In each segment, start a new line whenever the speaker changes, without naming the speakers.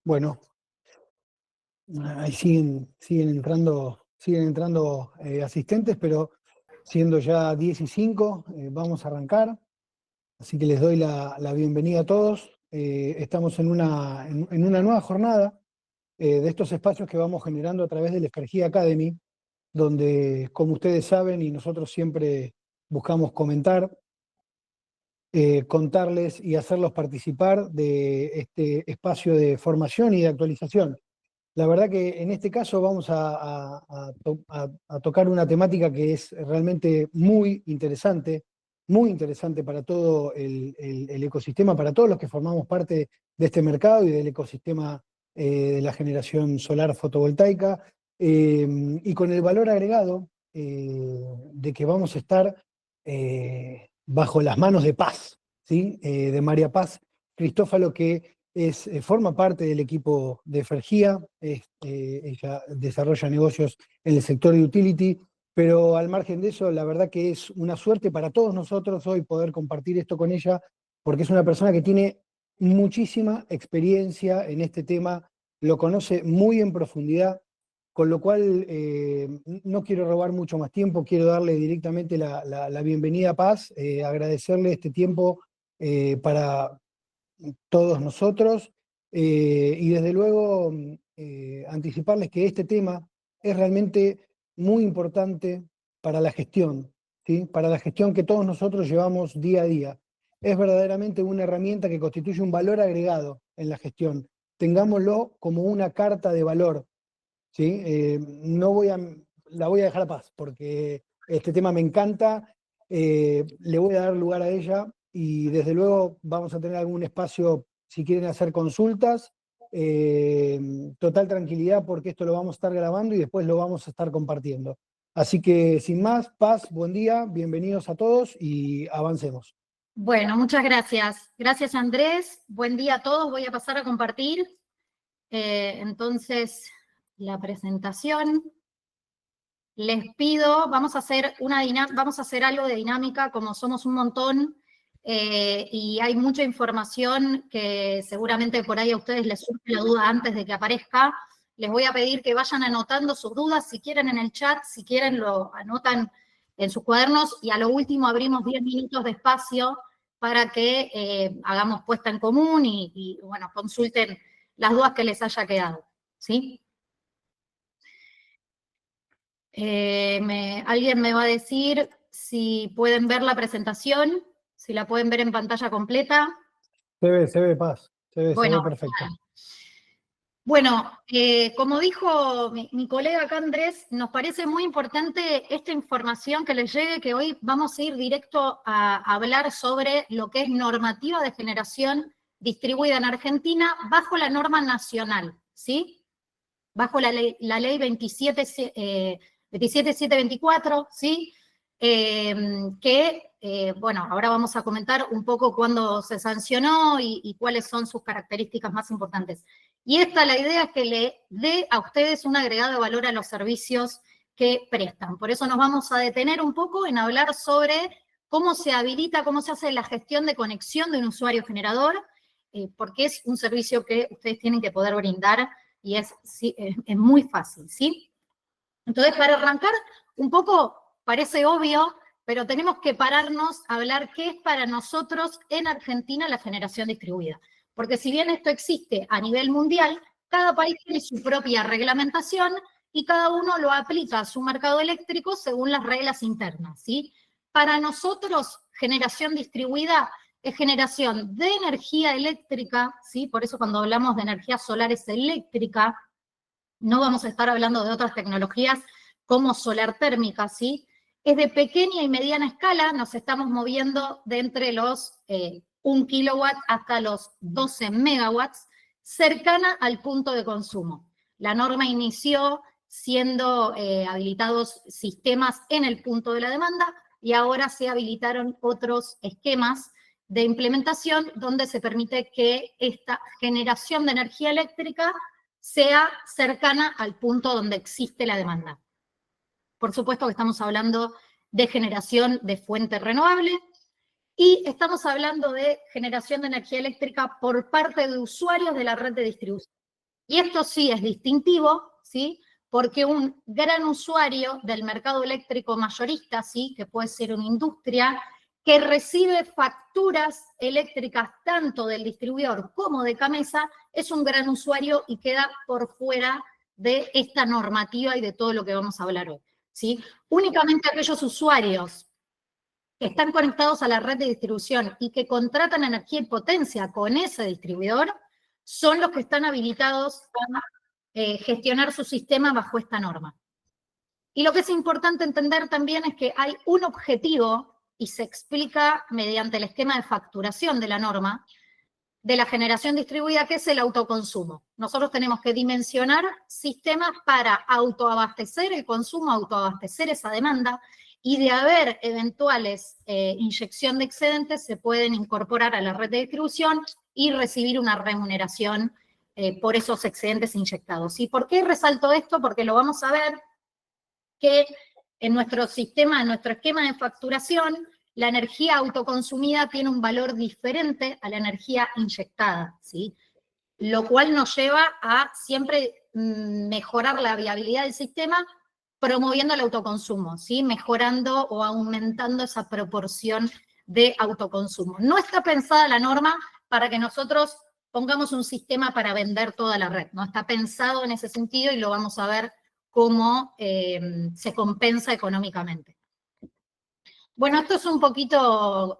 Bueno, ahí siguen entrando asistentes, pero siendo ya 10 y 5, vamos a arrancar. Así que les doy la bienvenida a todos. Estamos en una nueva jornada de estos espacios que vamos generando a través de la Escargia Academy, donde, como ustedes saben, y nosotros siempre buscamos comentar, contarles y hacerlos participar de este espacio de formación y de actualización. La verdad que en este caso vamos a tocar una temática que es realmente muy interesante para todo el ecosistema, para todos los que formamos parte de este mercado y del ecosistema de la generación solar fotovoltaica, y con el valor agregado de que vamos a estar bajo las manos de Paz, ¿sí? De María Paz Cristófalo, que forma parte del equipo de Fergia. Ella desarrolla negocios en el sector de utility, pero al margen de eso, la verdad que es una suerte para todos nosotros hoy poder compartir esto con ella, porque es una persona que tiene muchísima experiencia en este tema, lo conoce muy en profundidad, con lo cual no quiero robar mucho más tiempo, quiero darle directamente la bienvenida a Paz, agradecerle este tiempo para todos nosotros, y desde luego anticiparles que este tema es realmente muy importante para la gestión, ¿sí? Para la gestión que todos nosotros llevamos día a día. Es verdaderamente una herramienta que constituye un valor agregado en la gestión. Tengámoslo como una carta de valor, ¿sí? No voy a, la voy a dejar a Paz, porque este tema me encanta, le voy a dar lugar a ella y desde luego vamos a tener algún espacio si quieren hacer consultas, total tranquilidad porque esto lo vamos a estar grabando y después lo vamos a estar compartiendo. Así que sin más, Paz, buen día, bienvenidos a todos y avancemos.
Bueno, muchas gracias. Gracias, Andrés. Buen día a todos. Voy a pasar a compartir entonces la presentación. Les pido, vamos a hacer algo de dinámica, como somos un montón y hay mucha información que seguramente por ahí a ustedes les surge la duda antes de que aparezca. Les voy a pedir que vayan anotando sus dudas, si quieren en el chat, si quieren lo anotan en sus cuadernos, y a lo último abrimos 10 minutos de espacio para que hagamos puesta en común y bueno, consulten las dudas que les haya quedado, ¿sí? Alguien me va a decir si pueden ver la presentación, si la pueden ver en pantalla completa.
Se ve, Paz, se
Bueno,
ve perfecto.
Bueno, como dijo mi colega acá Andrés, nos parece muy importante esta información que les llegue, que hoy vamos a ir directo a hablar sobre lo que es normativa de generación distribuida en Argentina bajo la norma nacional, ¿sí? Bajo la ley 27724, ¿sí? Bueno, ahora vamos a comentar un poco cuándo se sancionó y cuáles son sus características más importantes. Y la idea es que le dé a ustedes un agregado de valor a los servicios que prestan. Por eso nos vamos a detener un poco en hablar sobre cómo se habilita, cómo se hace la gestión de conexión de un usuario generador, porque es un servicio que ustedes tienen que poder brindar y es muy fácil, ¿sí? Entonces, para arrancar, un poco parece obvio, pero tenemos que pararnos a hablar qué es para nosotros en Argentina la generación distribuida. Porque si bien esto existe a nivel mundial, cada país tiene su propia reglamentación y cada uno lo aplica a su mercado eléctrico según las reglas internas, ¿sí? Para nosotros, generación distribuida es generación de energía eléctrica, ¿sí? Por eso cuando hablamos de energía solar es eléctrica, no vamos a estar hablando de otras tecnologías como solar térmica, ¿sí? Es de pequeña y mediana escala, nos estamos moviendo de entre los 1 kilowatt hasta los 12 megawatts, cercana al punto de consumo. La norma inició siendo habilitados sistemas en el punto de la demanda y ahora se habilitaron otros esquemas de implementación donde se permite que esta generación de energía eléctrica sea cercana al punto donde existe la demanda. Por supuesto que estamos hablando de generación de fuente renovable y estamos hablando de generación de energía eléctrica por parte de usuarios de la red de distribución. Y esto sí es distintivo, ¿sí? Porque un gran usuario del mercado eléctrico mayorista, ¿sí? Que puede ser una industria, que recibe facturas eléctricas tanto del distribuidor como de Gamesa, es un gran usuario y queda por fuera de esta normativa y de todo lo que vamos a hablar hoy, ¿sí? Únicamente aquellos usuarios que están conectados a la red de distribución y que contratan energía y potencia con ese distribuidor son los que están habilitados a gestionar su sistema bajo esta norma. Y lo que es importante entender también es que hay un objetivo, y se explica mediante el esquema de facturación de la norma, de la generación distribuida, que es el autoconsumo. Nosotros tenemos que dimensionar sistemas para autoabastecer el consumo, autoabastecer esa demanda, y de haber eventuales inyección de excedentes, se pueden incorporar a la red de distribución y recibir una remuneración por esos excedentes inyectados. ¿Y por qué resalto esto? Porque lo vamos a ver que en nuestro sistema, en nuestro esquema de facturación, la energía autoconsumida tiene un valor diferente a la energía inyectada, ¿sí? Lo cual nos lleva a siempre mejorar la viabilidad del sistema promoviendo el autoconsumo, ¿sí? Mejorando o aumentando esa proporción de autoconsumo. No está pensada la norma para que nosotros pongamos un sistema para vender toda la red, no está pensado en ese sentido y lo vamos a ver cómo se compensa económicamente. Bueno, esto es un poquito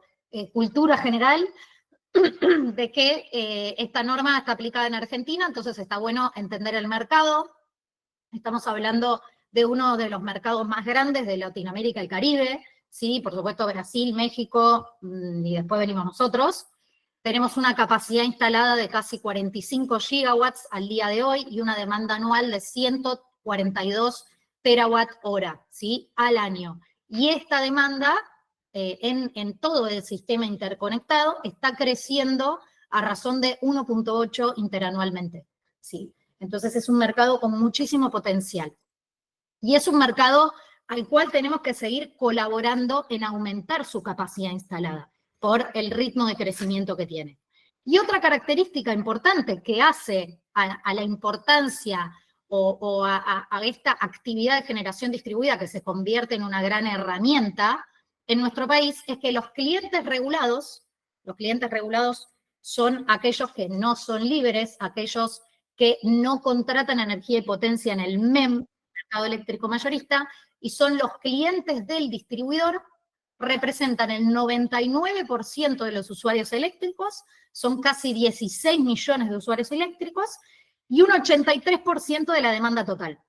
cultura general de que esta norma está aplicada en Argentina, entonces está bueno entender el mercado. Estamos hablando de uno de los mercados más grandes de Latinoamérica y Caribe, ¿sí? Por supuesto Brasil, México, y después venimos nosotros. Tenemos una capacidad instalada de casi 45 gigawatts al día de hoy y una demanda anual de 142 terawatt hora, ¿sí? Al año. Y esta demanda en todo el sistema interconectado está creciendo a razón de 1.8 interanualmente, ¿sí? Entonces es un mercado con muchísimo potencial. Y es un mercado al cual tenemos que seguir colaborando en aumentar su capacidad instalada por el ritmo de crecimiento que tiene. Y otra característica importante que hace a la importancia o a esta actividad de generación distribuida que se convierte en una gran herramienta en nuestro país es que los clientes regulados son aquellos que no son libres, aquellos que no contratan energía y potencia en el MEM, mercado eléctrico mayorista, y son los clientes del distribuidor, representan el 99% de los usuarios eléctricos, son casi 16 millones de usuarios eléctricos, y un 83% de la demanda total.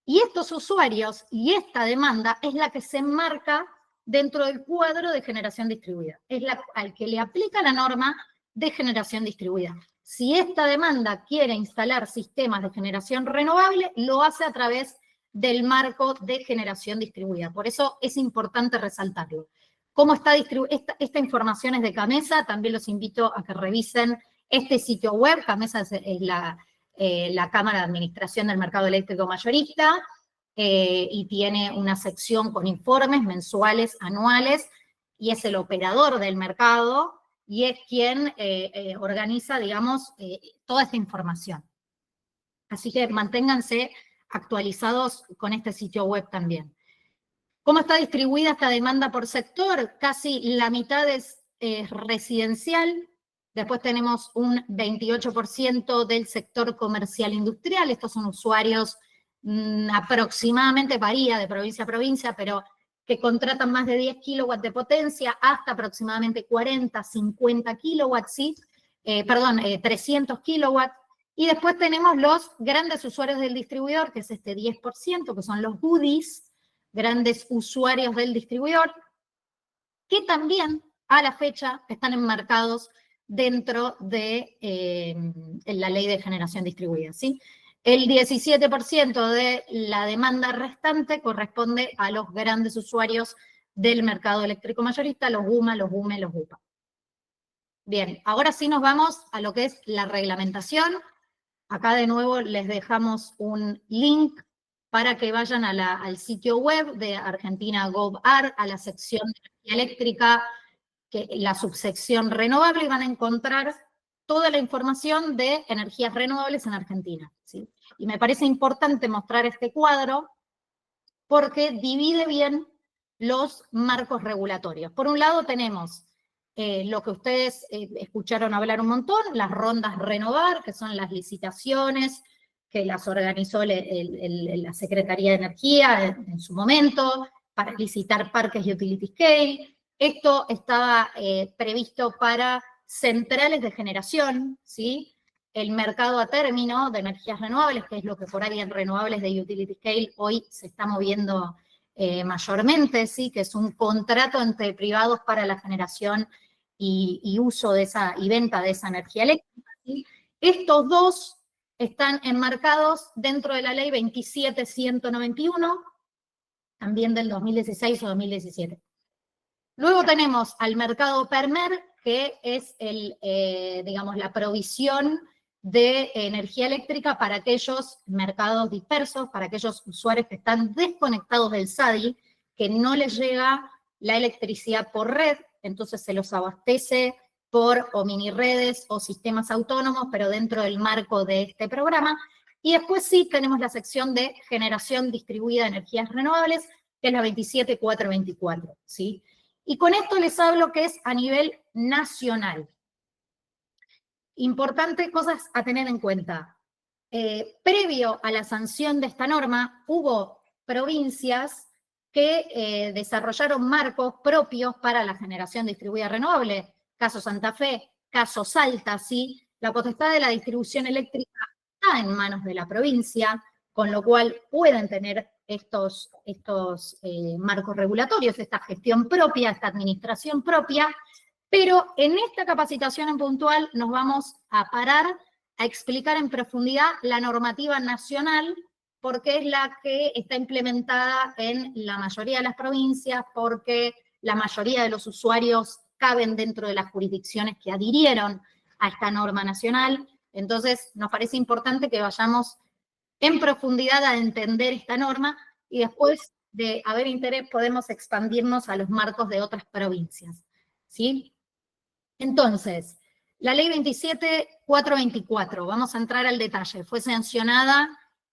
Y estos usuarios y esta demanda es la que se enmarca dentro del cuadro de generación distribuida. Es al que le aplica la norma de generación distribuida. Si esta demanda quiere instalar sistemas de generación renovable, lo hace a través del marco de generación distribuida. Por eso es importante resaltarlo. ¿Cómo está distribuida? Esta información es de Gamesa, también los invito a que revisen este sitio web. Gamesa es la Cámara de Administración del Mercado Eléctrico Mayorista, y tiene una sección con informes mensuales, anuales, y es el operador del mercado, y es quien organiza, digamos, toda esta información. Así que manténganse actualizados con este sitio web también. ¿Cómo está distribuida esta demanda por sector? Casi la mitad es residencial, después tenemos un 28% del sector comercial industrial, estos son usuarios aproximadamente, varía de provincia a provincia, pero que contratan más de 10 kilowatts de potencia hasta aproximadamente 40, 50 kilowatts, ¿sí? 300 kilowatts. Y después tenemos los grandes usuarios del distribuidor, que es este 10%, que son los goodies, grandes usuarios del distribuidor, que también a la fecha están enmarcados dentro de la ley de generación distribuida, ¿sí? El 17% de la demanda restante corresponde a los grandes usuarios del mercado eléctrico mayorista, los GUMA, los BUME, los UPA. Bien, ahora sí nos vamos a lo que es la reglamentación. Acá de nuevo les dejamos un link para que vayan al sitio web de Argentina Gov.ar, a la sección de energía eléctrica, la subsección renovable, y van a encontrar toda la información de energías renovables en Argentina, ¿sí? Y me parece importante mostrar este cuadro porque divide bien los marcos regulatorios. Por un lado tenemos lo que ustedes escucharon hablar un montón, las rondas Renovar, que son las licitaciones que las organizó la Secretaría de Energía en su momento, para licitar parques y utility scale. Esto estaba previsto para centrales de generación, ¿sí? El mercado a término de energías renovables, que es lo que por ahí en renovables de utility scale hoy se está moviendo mayormente, ¿sí? Que es un contrato entre privados para la generación y uso de esa, y venta de esa energía eléctrica, ¿sí? Estos dos están enmarcados dentro de la ley 27.191, también del 2016 o 2017. Luego tenemos al mercado PERMER, que es digamos, la provisión de energía eléctrica para aquellos mercados dispersos, para aquellos usuarios que están desconectados del SADI, que no les llega la electricidad por red, entonces se los abastece por o mini redes o sistemas autónomos, pero dentro del marco de este programa. Y después sí tenemos la sección de generación distribuida de energías renovables, que es la 27.424, ¿sí? Y con esto les hablo que es a nivel nacional. Importantes cosas a tener en cuenta. Previo a la sanción de esta norma, hubo provincias que desarrollaron marcos propios para la generación distribuida renovable. Caso Santa Fe, caso Salta, ¿sí? La potestad de la distribución eléctrica está en manos de la provincia, con lo cual pueden tener estos marcos regulatorios, esta gestión propia, esta administración propia, pero en esta capacitación en puntual nos vamos a parar a explicar en profundidad la normativa nacional, porque es la que está implementada en la mayoría de las provincias, porque la mayoría de los usuarios caben dentro de las jurisdicciones que adhirieron a esta norma nacional. Entonces, nos parece importante que vayamos en profundidad a entender esta norma y después de haber interés podemos expandirnos a los marcos de otras provincias, ¿sí? Entonces, la ley 27.424, vamos a entrar al detalle, fue sancionada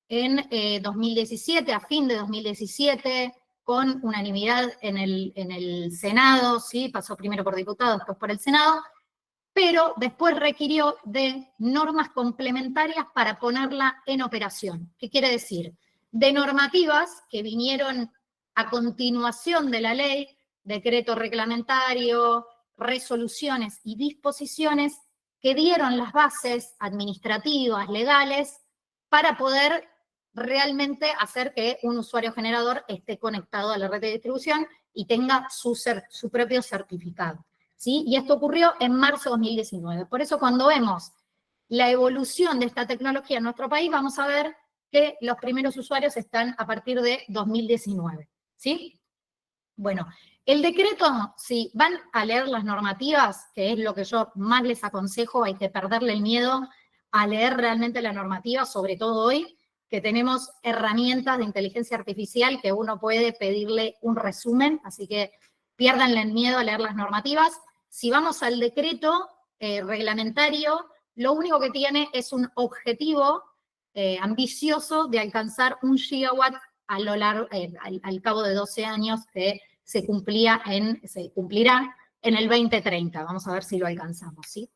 en 2017, a fin de 2017, con unanimidad en el Senado, ¿sí? Pasó primero por diputados, después por el Senado, pero después requirió de normas complementarias para ponerla en operación. ¿Qué quiere decir? De normativas que vinieron a continuación de la ley, decreto reglamentario, resoluciones y disposiciones que dieron las bases administrativas, legales, para poder realmente hacer que un usuario generador esté conectado a la red de distribución y tenga su propio certificado, ¿sí? Y esto ocurrió en marzo de 2019. Por eso cuando vemos la evolución de esta tecnología en nuestro país, vamos a ver que los primeros usuarios están a partir de 2019, ¿sí? Bueno, el decreto, si van a leer las normativas, que es lo que yo más les aconsejo, hay que perderle el miedo a leer realmente la normativa, sobre todo hoy, que tenemos herramientas de inteligencia artificial que uno puede pedirle un resumen, así que piérdanle el miedo a leer las normativas. Si vamos al decreto reglamentario, lo único que tiene es un objetivo ambicioso de alcanzar 1 gigawatt a lo largo, al cabo de 12 años que se cumplirá en el 2030. Vamos a ver si lo alcanzamos, ¿sí?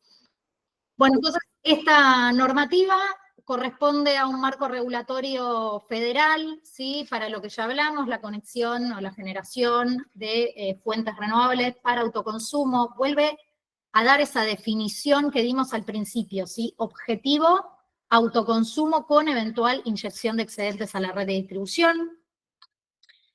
Bueno, entonces, esta normativa corresponde a un marco regulatorio federal, ¿sí? Para lo que ya hablamos, la conexión o la generación de fuentes renovables para autoconsumo. Vuelve a dar esa definición que dimos al principio, ¿sí? Objetivo, autoconsumo con eventual inyección de excedentes a la red de distribución.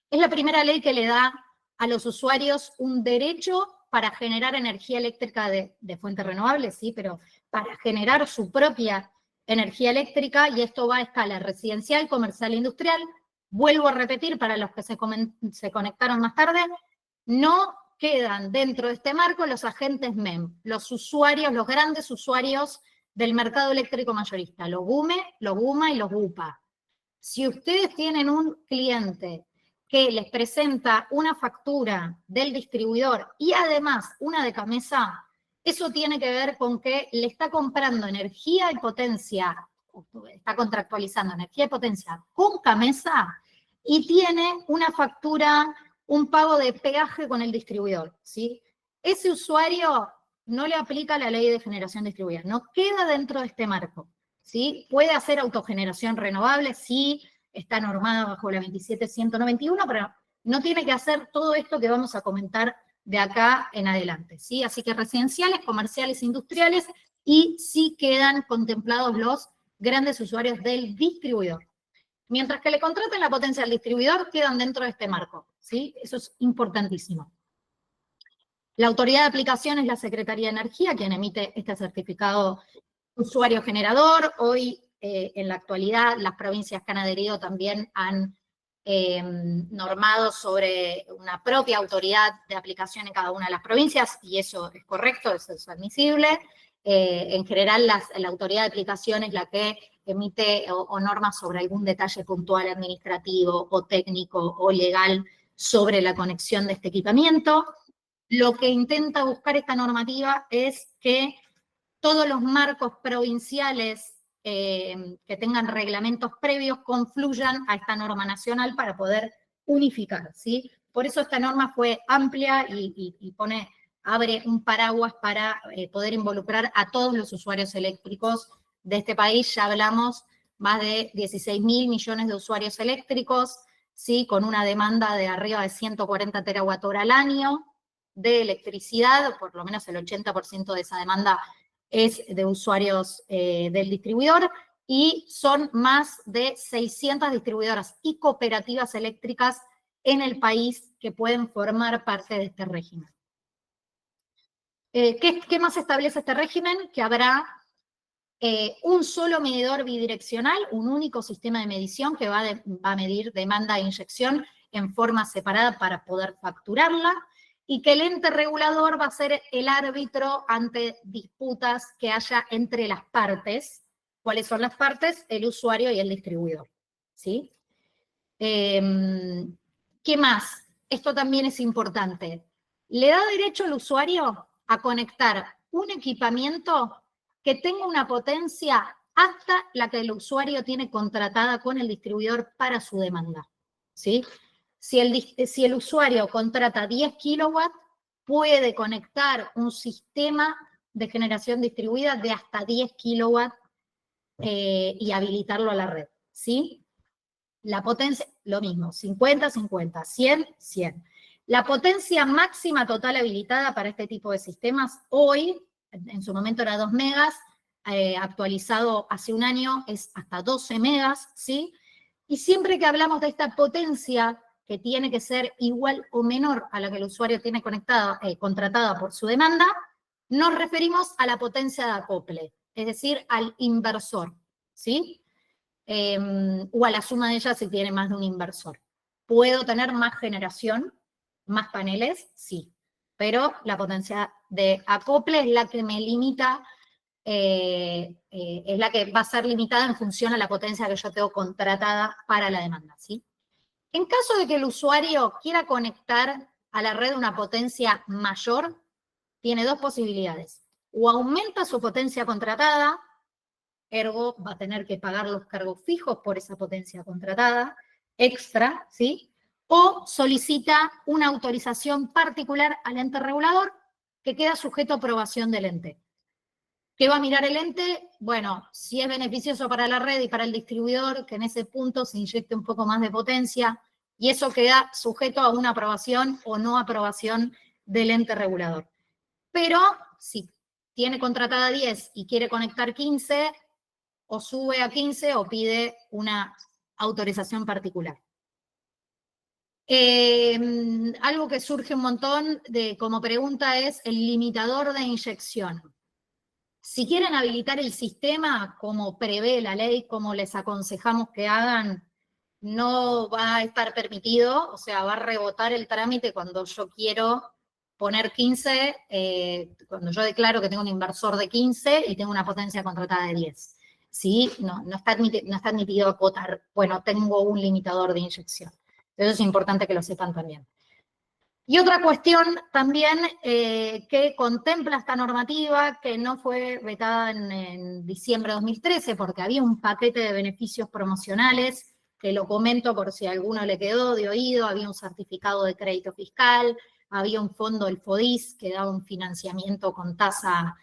Es la primera ley que le da a los usuarios un derecho para generar energía eléctrica de fuentes renovables, ¿sí? Pero para generar su propia energía eléctrica, y esto va a escala residencial, comercial e industrial. Vuelvo a repetir para los que se conectaron más tarde, no quedan dentro de este marco los agentes MEM, los usuarios, los grandes usuarios del mercado eléctrico mayorista, los GUME, los GUMA y los GUPA. Si ustedes tienen un cliente que les presenta una factura del distribuidor y además una de CAMESA, Eso tiene que ver con que le está comprando energía y potencia, está contractualizando energía y potencia con Gamesa y tiene una factura, un pago de peaje con el distribuidor, ¿sí? Ese usuario no le aplica la ley de generación distribuida, no queda dentro de este marco, ¿sí? Puede hacer autogeneración renovable, sí, está normada bajo la 27191, pero no tiene que hacer todo esto que vamos a comentar de acá en adelante, ¿sí? Así que residenciales, comerciales, industriales, y sí quedan contemplados los grandes usuarios del distribuidor. Mientras que le contraten la potencia al distribuidor, quedan dentro de este marco, ¿sí? Eso es importantísimo. La autoridad de aplicación es la Secretaría de Energía, quien emite este certificado usuario generador. Hoy, en la actualidad, las provincias que han adherido también han normado sobre una propia autoridad de aplicación en cada una de las provincias, y eso es correcto, eso es admisible. En general, la autoridad de aplicación es la que emite o norma sobre algún detalle puntual administrativo o técnico o legal sobre la conexión de este equipamiento. Lo que intenta buscar esta normativa es que todos los marcos provinciales que tengan reglamentos previos confluyan a esta norma nacional para poder unificar, ¿sí? Por eso esta norma fue amplia y abre un paraguas para poder involucrar a todos los usuarios eléctricos de este país. Ya hablamos más de 16.000 millones de usuarios eléctricos, ¿sí? Con una demanda de arriba de 140 terawatt-hora al año de electricidad, por lo menos el 80% de esa demanda es de usuarios del distribuidor, y son más de 600 distribuidoras y cooperativas eléctricas en el país que pueden formar parte de este régimen. ¿Qué más establece este régimen? Que habrá un solo medidor bidireccional, un único sistema de medición que va a medir demanda e inyección en forma separada para poder facturarla, y que el ente regulador va a ser el árbitro ante disputas que haya entre las partes. ¿Cuáles son las partes? El usuario y el distribuidor, ¿sí? ¿Qué más? Esto también es importante. Le da derecho al usuario a conectar un equipamiento que tenga una potencia hasta la que el usuario tiene contratada con el distribuidor para su demanda, ¿sí? Si el usuario contrata 10 kilowatts, puede conectar un sistema de generación distribuida de hasta 10 kilowatts y habilitarlo a la red, ¿sí? La potencia, lo mismo, 50, 50, 100, 100. La potencia máxima total habilitada para este tipo de sistemas hoy, en su momento era 2 megas, actualizado hace un año es hasta 12 megas, ¿sí? Y siempre que hablamos de esta potencia, que tiene que ser igual o menor a la que el usuario tiene contratada por su demanda, nos referimos a la potencia de acople, es decir, al inversor, ¿sí? O a la suma de ellas si tiene más de un inversor. ¿Puedo tener más generación, más paneles? Sí, pero la potencia de acople es la que me limita, es la que va a ser limitada en función a la potencia que yo tengo contratada para la demanda, ¿sí? En caso de que el usuario quiera conectar a la red una potencia mayor, tiene dos posibilidades. O aumenta su potencia contratada, ergo va a tener que pagar los cargos fijos por esa potencia contratada, extra, ¿sí? O solicita una autorización particular al ente regulador que queda sujeto a aprobación del ente. ¿Qué va a mirar el ente? Bueno, si es beneficioso para la red y para el distribuidor, que en ese punto se inyecte un poco más de potencia, y eso queda sujeto a una aprobación o no aprobación del ente regulador. Pero si tiene contratada 10 y quiere conectar 15, o sube a 15 o pide una autorización particular. Algo que surge un montón como pregunta es el limitador de inyección. Si quieren habilitar el sistema como prevé la ley, como les aconsejamos que hagan, no va a estar permitido, o sea, va a rebotar el trámite cuando yo quiero poner 15, cuando yo declaro que tengo un inversor de 15 y tengo una potencia contratada de 10. ¿Sí? No está admitido acotar, bueno, tengo un limitador de inyección. Eso es importante que lo sepan también. Y otra cuestión también que contempla esta normativa, que no fue vetada en diciembre de 2013, porque había un paquete de beneficios promocionales, que lo comento por si a alguno le quedó de oído, había un certificado de crédito fiscal, había un fondo, el FODIS, que daba un financiamiento con tasa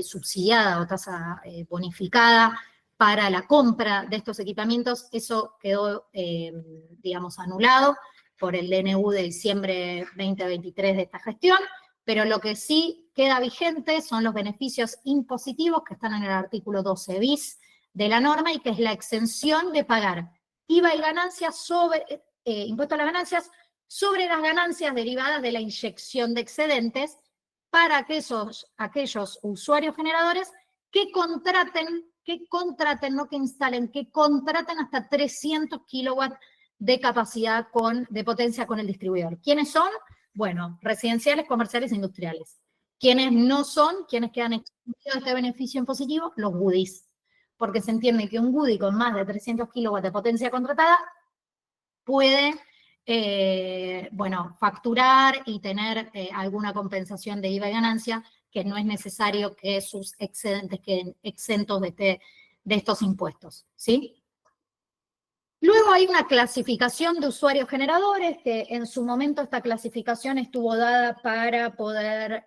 subsidiada o tasa bonificada para la compra de estos equipamientos. Eso quedó, digamos, anulado por el DNU de diciembre 2023 de esta gestión, pero lo que sí queda vigente son los beneficios impositivos que están en el artículo 12 bis de la norma y que es la exención de pagar IVA y ganancias sobre, impuesto a las ganancias sobre las ganancias derivadas de la inyección de excedentes para aquellos usuarios generadores que contraten, no que instalen, que contraten hasta 300 kilowatts de capacidad de potencia con el distribuidor. ¿Quiénes son? Bueno, residenciales, comerciales e industriales. ¿Quiénes no son? ¿Quiénes quedan excluidos de este beneficio impositivo? Los goodies. Porque se entiende que un goodie con más de 300 kilowatts de potencia contratada puede, bueno, facturar y tener alguna compensación de IVA y ganancia, que no es necesario que sus excedentes queden exentos de estos impuestos, ¿sí? Luego hay una clasificación de usuarios generadores, que en su momento esta clasificación estuvo dada para poder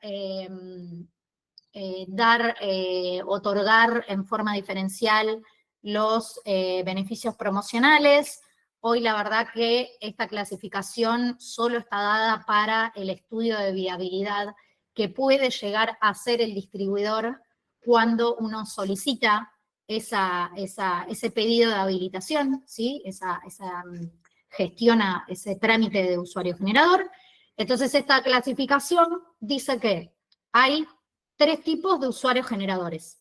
otorgar en forma diferencial los beneficios promocionales. Hoy la verdad que esta clasificación solo está dada para el estudio de viabilidad que puede llegar a hacer el distribuidor cuando uno solicita ese pedido de habilitación, ¿sí? Gestiona ese trámite de usuario generador. Entonces, esta clasificación dice que hay 3 tipos de usuarios generadores.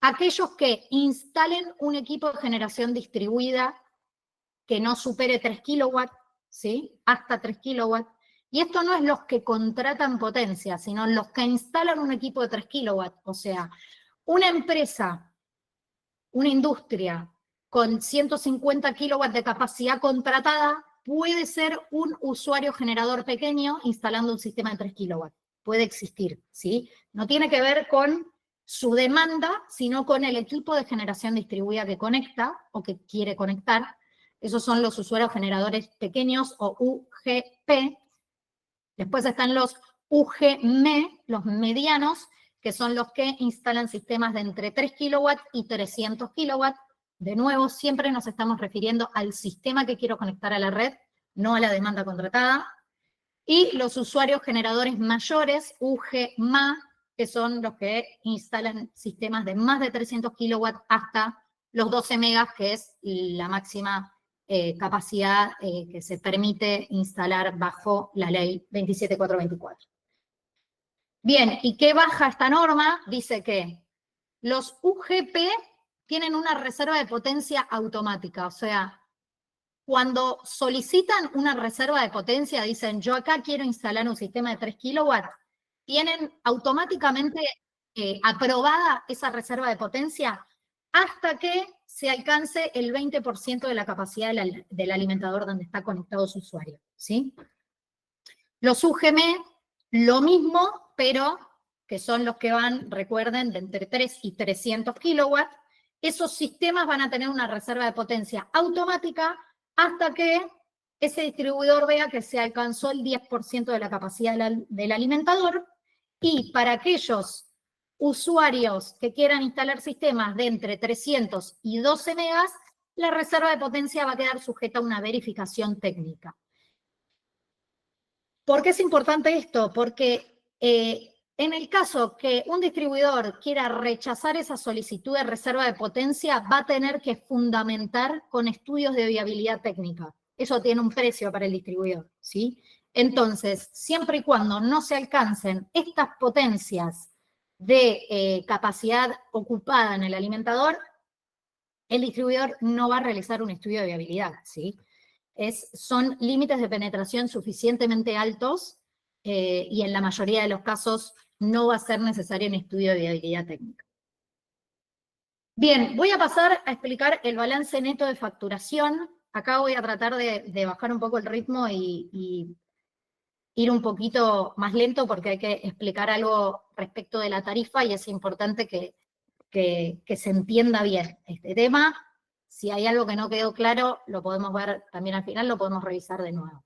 Aquellos que instalen un equipo de generación distribuida que no supere 3 kilowatts, ¿sí? Hasta 3 kilowatts. Y esto no es los que contratan potencia, sino los que instalan un equipo de 3 kilowatts. O sea, una empresa, una industria con 150 kilowatts de capacidad contratada puede ser un usuario generador pequeño instalando un sistema de 3 kilowatts. Puede existir, ¿sí? No tiene que ver con su demanda, sino con el equipo de generación distribuida que conecta o que quiere conectar. Esos son los usuarios generadores pequeños o UGP. Después están los UGM, los medianos, que son los que instalan sistemas de entre 3 kilowatts y 300 kilowatts. De nuevo, siempre nos estamos refiriendo al sistema que quiero conectar a la red, no a la demanda contratada. Y los usuarios generadores mayores, UGMA, que son los que instalan sistemas de más de 300 kilowatts hasta los 12 megas, que es la máxima capacidad que se permite instalar bajo la ley 27424. Bien, ¿y qué baja esta norma? Dice que los UGP tienen una reserva de potencia automática, o sea, cuando solicitan una reserva de potencia, dicen, yo acá quiero instalar un sistema de 3 kilowatts, tienen automáticamente aprobada esa reserva de potencia hasta que se alcance el 20% de la capacidad del alimentador donde está conectado su usuario, ¿sí? Los UGM, lo mismo, pero que son los que van, recuerden, de entre 3 y 300 kilowatts, esos sistemas van a tener una reserva de potencia automática hasta que ese distribuidor vea que se alcanzó el 10% de la capacidad del alimentador, y para aquellos usuarios que quieran instalar sistemas de entre 300 y 12 megas, la reserva de potencia va a quedar sujeta a una verificación técnica. ¿Por qué es importante esto? Porque en el caso que un distribuidor quiera rechazar esa solicitud de reserva de potencia, va a tener que fundamentar con estudios de viabilidad técnica. Eso tiene un precio para el distribuidor, ¿sí? Entonces, siempre y cuando no se alcancen estas potencias de capacidad ocupada en el alimentador, el distribuidor no va a realizar un estudio de viabilidad, ¿sí? Son límites de penetración suficientemente altos y en la mayoría de los casos no va a ser necesario un estudio de viabilidad técnica. Bien, voy a pasar a explicar el balance neto de facturación. Acá voy a tratar de bajar un poco el ritmo y ir un poquito más lento porque hay que explicar algo respecto de la tarifa y es importante que se entienda bien este tema. Si hay algo que no quedó claro, lo podemos ver también al final, lo podemos revisar de nuevo.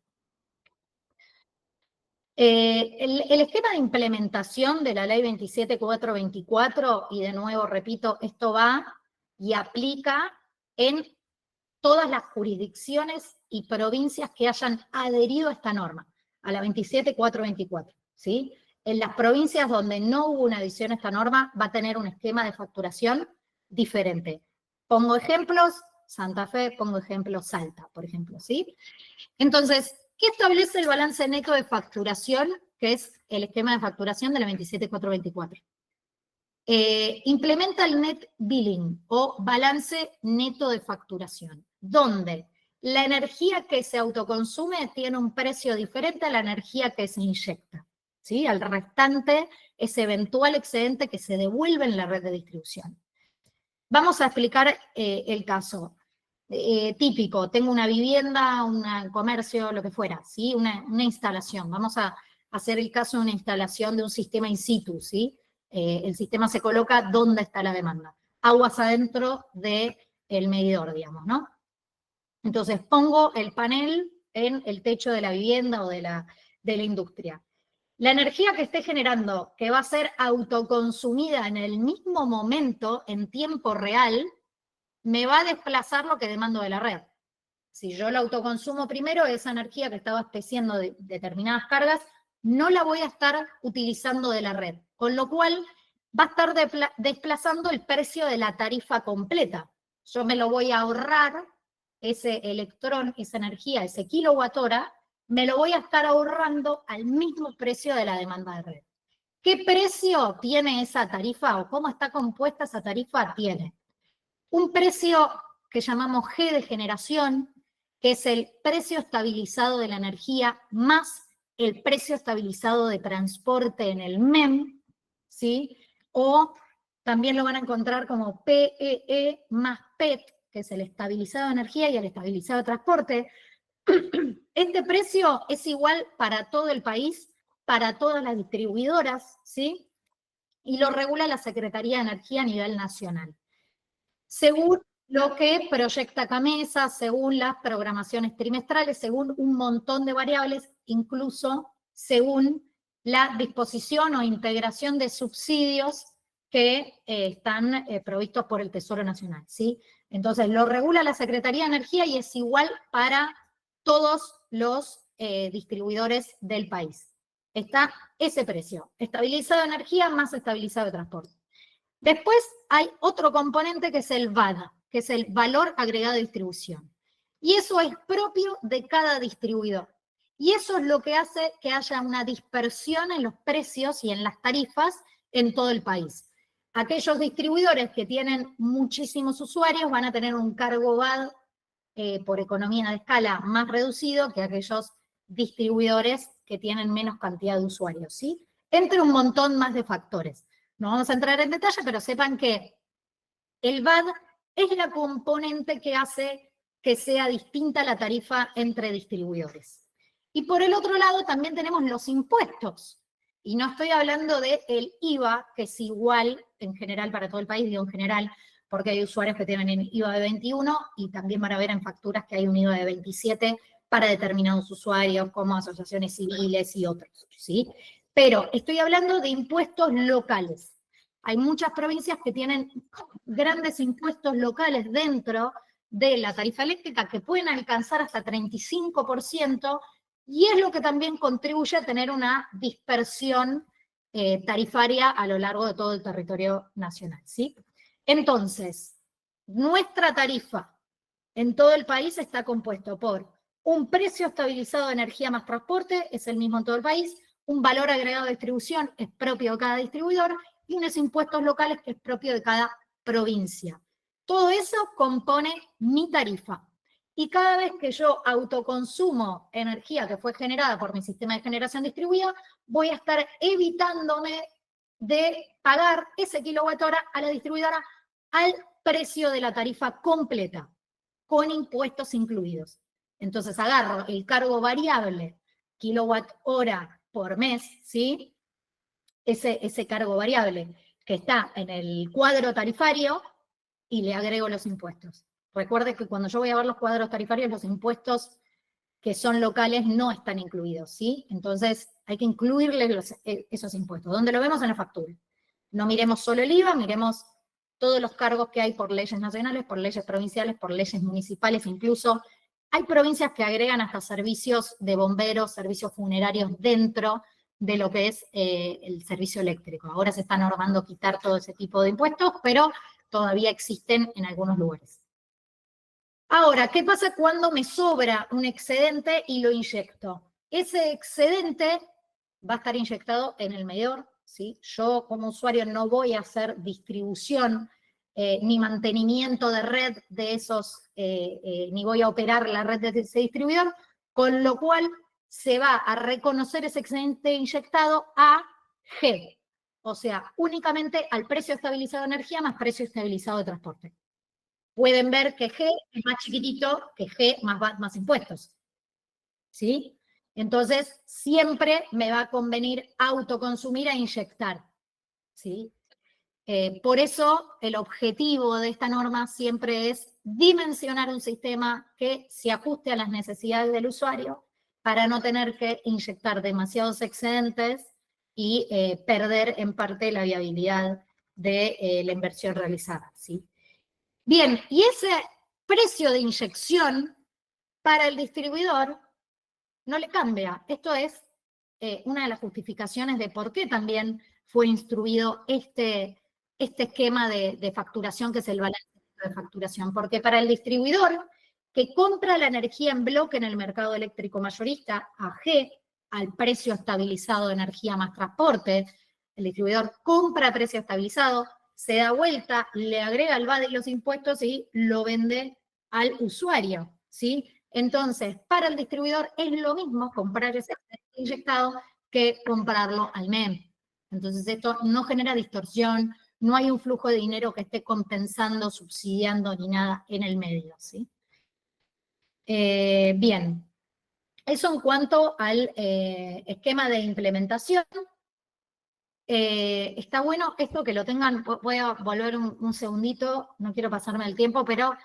El esquema de implementación de la ley 27424, y de nuevo repito, esto va y aplica en todas las jurisdicciones y provincias que hayan adherido a esta norma, a la 27424, ¿sí? En las provincias donde no hubo una adición a esta norma, va a tener un esquema de facturación diferente. Pongo ejemplos, Santa Fe, pongo ejemplos, Salta, por ejemplo, ¿sí? Entonces, ¿qué establece el balance neto de facturación? Que es el esquema de facturación de la 27424. Implementa el net billing o balance neto de facturación, donde la energía que se autoconsume tiene un precio diferente a la energía que se inyecta, ¿sí? Al restante, ese eventual excedente que se devuelve en la red de distribución. Vamos a explicar el caso. Típico, tengo una vivienda, un comercio, lo que fuera, ¿sí? Una instalación. Vamos a hacer el caso de una instalación de un sistema in situ, ¿sí? El sistema se coloca donde está la demanda. Aguas adentro del medidor, digamos, ¿no? Entonces pongo el panel en el techo de la vivienda o de la industria. La energía que esté generando, que va a ser autoconsumida en el mismo momento, en tiempo real, me va a desplazar lo que demando de la red. Si yo la autoconsumo primero, esa energía que estaba abasteciendo de determinadas cargas, no la voy a estar utilizando de la red. Con lo cual, va a estar desplazando el precio de la tarifa completa. Yo me lo voy a ahorrar, ese electrón, esa energía, ese kilowatt hora, me lo voy a estar ahorrando al mismo precio de la demanda de red. ¿Qué precio tiene esa tarifa o cómo está compuesta esa tarifa? Tiene un precio que llamamos G de generación, que es el precio estabilizado de la energía más el precio estabilizado de transporte en el MEM, ¿sí? O también lo van a encontrar como PEE más PET, que es el estabilizado de energía y el estabilizado de transporte. Este precio es igual para todo el país, para todas las distribuidoras, ¿sí? Y lo regula la Secretaría de Energía a nivel nacional, según lo que proyecta CAMESA, según las programaciones trimestrales, según un montón de variables, incluso según la disposición o integración de subsidios que están provistos por el Tesoro Nacional, ¿sí? Entonces, lo regula la Secretaría de Energía y es igual para todos los distribuidores del país. Está ese precio, estabilizado de energía más estabilizado de transporte. Después hay otro componente que es el VAD, que es el valor agregado de distribución. Y eso es propio de cada distribuidor. Y eso es lo que hace que haya una dispersión en los precios y en las tarifas en todo el país. Aquellos distribuidores que tienen muchísimos usuarios van a tener un cargo VAD por economía de escala más reducido que aquellos distribuidores que tienen menos cantidad de usuarios, ¿sí? Entre un montón más de factores. No vamos a entrar en detalle, pero sepan que el VAD es la componente que hace que sea distinta la tarifa entre distribuidores. Y por el otro lado también tenemos los impuestos. Y no estoy hablando del IVA, que es igual en general para todo el país, digo en general, porque hay usuarios que tienen IVA de 21 y también van a ver en facturas que hay un IVA de 27 para determinados usuarios, como asociaciones civiles y otros, ¿sí? Pero estoy hablando de impuestos locales. Hay muchas provincias que tienen grandes impuestos locales dentro de la tarifa eléctrica que pueden alcanzar hasta 35%, y es lo que también contribuye a tener una dispersión tarifaria a lo largo de todo el territorio nacional, ¿sí? Entonces, nuestra tarifa en todo el país está compuesto por un precio estabilizado de energía más transporte, es el mismo en todo el país, un valor agregado de distribución es propio de cada distribuidor, y unos impuestos locales que es propio de cada provincia. Todo eso compone mi tarifa. Y cada vez que yo autoconsumo energía que fue generada por mi sistema de generación distribuida, voy a estar evitándome de pagar ese kilowatt hora a la distribuidora al precio de la tarifa completa, con impuestos incluidos. Entonces agarro el cargo variable kWh por mes, ¿sí? Ese cargo variable que está en el cuadro tarifario y le agrego los impuestos. Recuerde que cuando yo voy a ver los cuadros tarifarios, los impuestos que son locales no están incluidos, ¿sí? Entonces hay que incluirles esos impuestos. ¿Dónde lo vemos? En la factura. No miremos solo el IVA, miremos todos los cargos que hay por leyes nacionales, por leyes provinciales, por leyes municipales, incluso hay provincias que agregan hasta servicios de bomberos, servicios funerarios dentro de lo que es el servicio eléctrico. Ahora se está normando quitar todo ese tipo de impuestos, pero todavía existen en algunos lugares. Ahora, ¿qué pasa cuando me sobra un excedente y lo inyecto? Ese excedente va a estar inyectado en el medidor, ¿sí? Yo como usuario no voy a hacer distribución ni mantenimiento de red de esos, ni voy a operar la red de ese distribuidor, con lo cual se va a reconocer ese excedente inyectado a G, o sea, únicamente al precio estabilizado de energía más precio estabilizado de transporte. Pueden ver que G es más chiquitito que G más impuestos, ¿sí? Entonces, siempre me va a convenir autoconsumir e inyectar, ¿sí? Por eso, el objetivo de esta norma siempre es dimensionar un sistema que se ajuste a las necesidades del usuario para no tener que inyectar demasiados excedentes y perder en parte la viabilidad de la inversión realizada, ¿sí? Bien, y ese precio de inyección para el distribuidor no le cambia. Esto es una de las justificaciones de por qué también fue instruido este esquema de facturación, que es el balance de facturación. Porque para el distribuidor que compra la energía en bloque en el mercado eléctrico mayorista, AG, al precio estabilizado de energía más transporte, el distribuidor compra a precio estabilizado, se da vuelta, le agrega el VAT y los impuestos y lo vende al usuario, ¿sí? Entonces, para el distribuidor es lo mismo comprar ese inyectado que comprarlo al MEM. Entonces, esto no genera distorsión, no hay un flujo de dinero que esté compensando, subsidiando ni nada en el medio, ¿sí? Bien, eso en cuanto al esquema de implementación. Está bueno esto que lo tengan, voy a volver un segundito, no quiero pasarme el tiempo, pero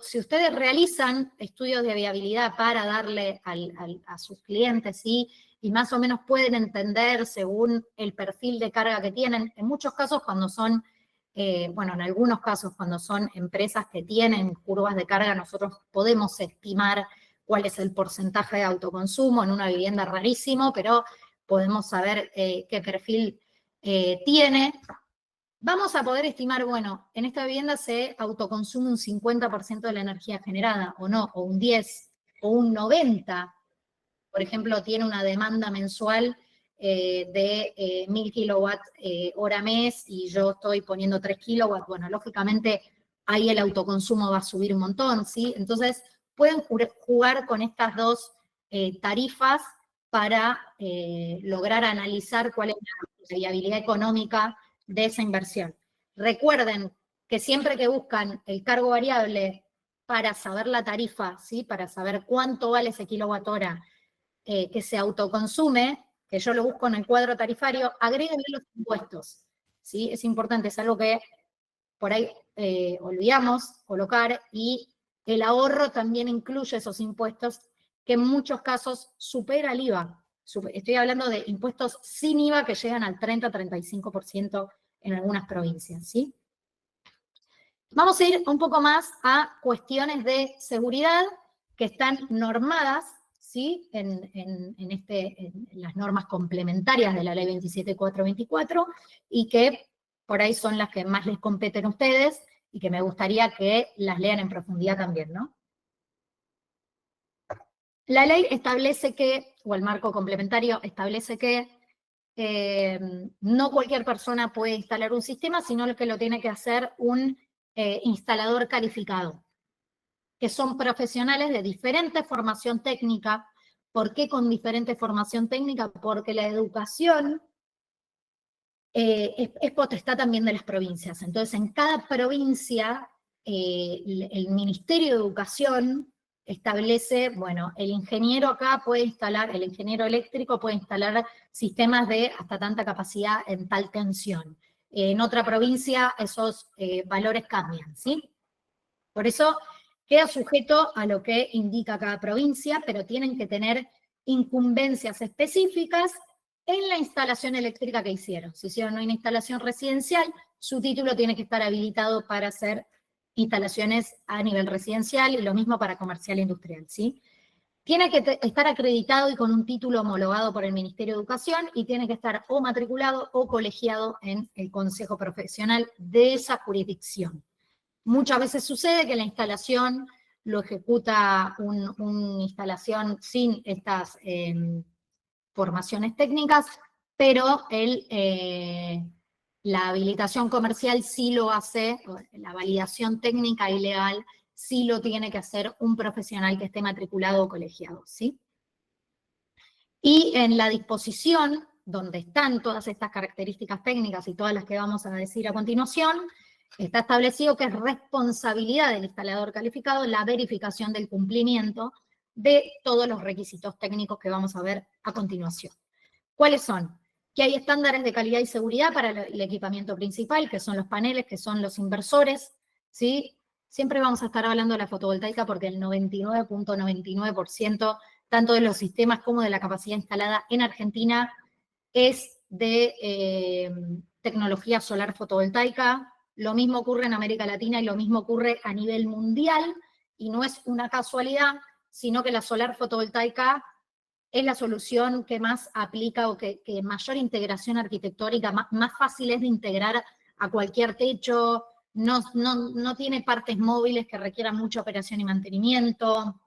si ustedes realizan estudios de viabilidad para darle a sus clientes, ¿sí? Y más o menos pueden entender según el perfil de carga que tienen, en muchos casos cuando son, bueno, en algunos casos cuando son empresas que tienen curvas de carga, nosotros podemos estimar cuál es el porcentaje de autoconsumo en una vivienda rarísimo, pero podemos saber qué perfil tiene. Vamos a poder estimar, bueno, en esta vivienda se autoconsume un 50% de la energía generada, o no, o un 10, o un 90. Por ejemplo, tiene una demanda mensual de 1000 kilowatt hora mes y yo estoy poniendo 3 kilowatts. Bueno, lógicamente ahí el autoconsumo va a subir un montón, ¿sí? Entonces, pueden jugar con estas dos tarifas para lograr analizar cuál es la viabilidad económica de esa inversión. Recuerden que siempre que buscan el cargo variable para saber la tarifa, ¿sí? Para saber cuánto vale ese kilowatt hora que se autoconsume, que yo lo busco en el cuadro tarifario, agréguenle los impuestos, ¿sí? Es importante, es algo que por ahí olvidamos colocar, y el ahorro también incluye esos impuestos que en muchos casos supera el IVA. Estoy hablando de impuestos sin IVA que llegan al 30-35% en algunas provincias, ¿sí? Vamos a ir un poco más a cuestiones de seguridad que están normadas, ¿sí? En las normas complementarias de la ley 27.424 y que por ahí son las que más les competen a ustedes y que me gustaría que las lean en profundidad también, ¿no? La ley establece que, o el marco complementario establece que no cualquier persona puede instalar un sistema, sino que lo tiene que hacer un instalador calificado, que son profesionales de diferente formación técnica. ¿Por qué con diferente formación técnica? Porque la educación es potestad también de las provincias. Entonces, en cada provincia, el Ministerio de Educación establece, bueno, el ingeniero acá puede instalar, el ingeniero eléctrico puede instalar sistemas de hasta tanta capacidad en tal tensión. En otra provincia esos valores cambian, ¿sí? Por eso queda sujeto a lo que indica cada provincia, pero tienen que tener incumbencias específicas en la instalación eléctrica que hicieron. Si hicieron una instalación residencial, su título tiene que estar habilitado para hacer instalaciones a nivel residencial y lo mismo para comercial e industrial, ¿sí? Tiene que estar acreditado y con un título homologado por el Ministerio de Educación y tiene que estar o matriculado o colegiado en el Consejo Profesional de esa jurisdicción. Muchas veces sucede que la instalación lo ejecuta una instalación sin estas formaciones técnicas, pero la habilitación comercial sí lo hace, la validación técnica y legal sí lo tiene que hacer un profesional que esté matriculado o colegiado, ¿sí? Y en la disposición, donde están todas estas características técnicas y todas las que vamos a decir a continuación, está establecido que es responsabilidad del instalador calificado la verificación del cumplimiento de todos los requisitos técnicos que vamos a ver a continuación. ¿Cuáles son? Que hay estándares de calidad y seguridad para el equipamiento principal, que son los paneles, que son los inversores, ¿sí? Siempre vamos a estar hablando de la fotovoltaica porque el 99.99%, tanto de los sistemas como de la capacidad instalada en Argentina, es de tecnología solar fotovoltaica. Lo mismo ocurre en América Latina y lo mismo ocurre a nivel mundial, y no es una casualidad, sino que la solar fotovoltaica es la solución que más aplica o que mayor integración arquitectónica, más fácil es de integrar a cualquier techo, no tiene partes móviles que requieran mucha operación y mantenimiento,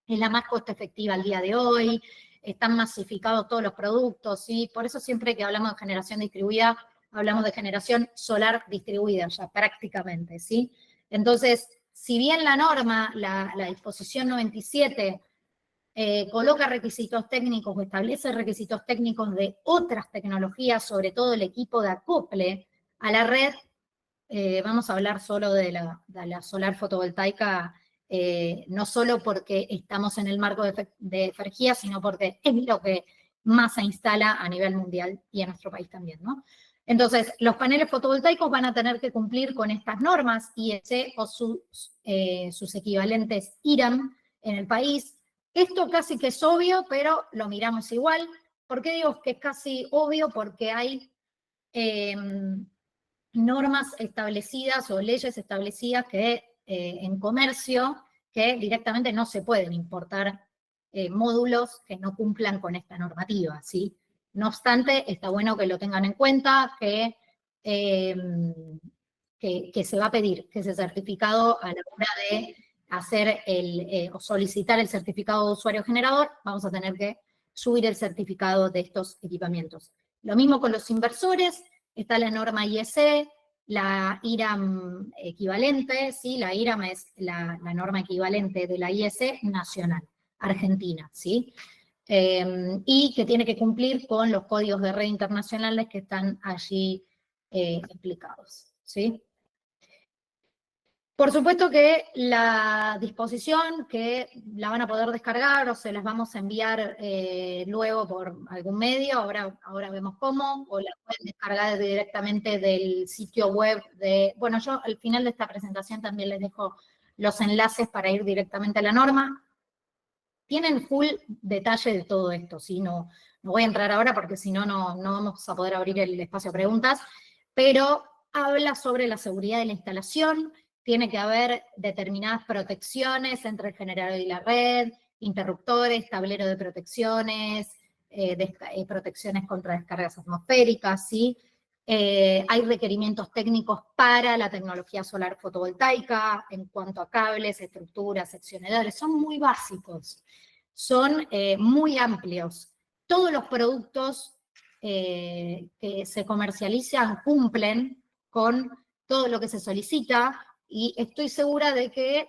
es la más costo efectiva al día de hoy, están masificados todos los productos, ¿sí? Por eso siempre que hablamos de generación distribuida, hablamos de generación solar distribuida ya prácticamente, ¿sí? Entonces, si bien la norma, la disposición 97, coloca requisitos técnicos o establece requisitos técnicos de otras tecnologías, sobre todo el equipo de acople a la red, vamos a hablar solo de la solar fotovoltaica, no solo porque estamos en el marco de FERGIA, sino porque es lo que más se instala a nivel mundial y en nuestro país también, ¿no? Entonces, los paneles fotovoltaicos van a tener que cumplir con estas normas IEC o sus equivalentes IRAM en el país. Esto casi que es obvio, pero lo miramos igual. ¿Por qué digo que es casi obvio? Porque hay normas establecidas o leyes establecidas que en comercio que directamente no se pueden importar módulos que no cumplan con esta normativa, ¿sí? No obstante, está bueno que lo tengan en cuenta, que se va a pedir que ese certificado a la hora de hacer o solicitar el certificado de usuario generador, vamos a tener que subir el certificado de estos equipamientos. Lo mismo con los inversores, está la norma IEC, la IRAM equivalente, ¿sí? La IRAM es la norma equivalente de la IEC nacional, argentina, ¿sí? Y que tiene que cumplir con los códigos de red internacionales que están allí explicados, ¿sí? Por supuesto que la disposición, que la van a poder descargar o se las vamos a enviar luego por algún medio, ahora vemos cómo, o la pueden descargar directamente del sitio web de... Bueno, yo al final de esta presentación también les dejo los enlaces para ir directamente a la norma. Tienen full detalle de todo esto, ¿sí? No voy a entrar ahora porque si no, no vamos a poder abrir el espacio a preguntas, pero habla sobre la seguridad de la instalación, tiene que haber determinadas protecciones entre el generador y la red, interruptores, tablero de protecciones, protecciones contra descargas atmosféricas, ¿sí? Hay requerimientos técnicos para la tecnología solar fotovoltaica en cuanto a cables, estructuras, seccionadores, son muy básicos, son muy amplios. Todos los productos que se comercializan cumplen con todo lo que se solicita, y estoy segura de que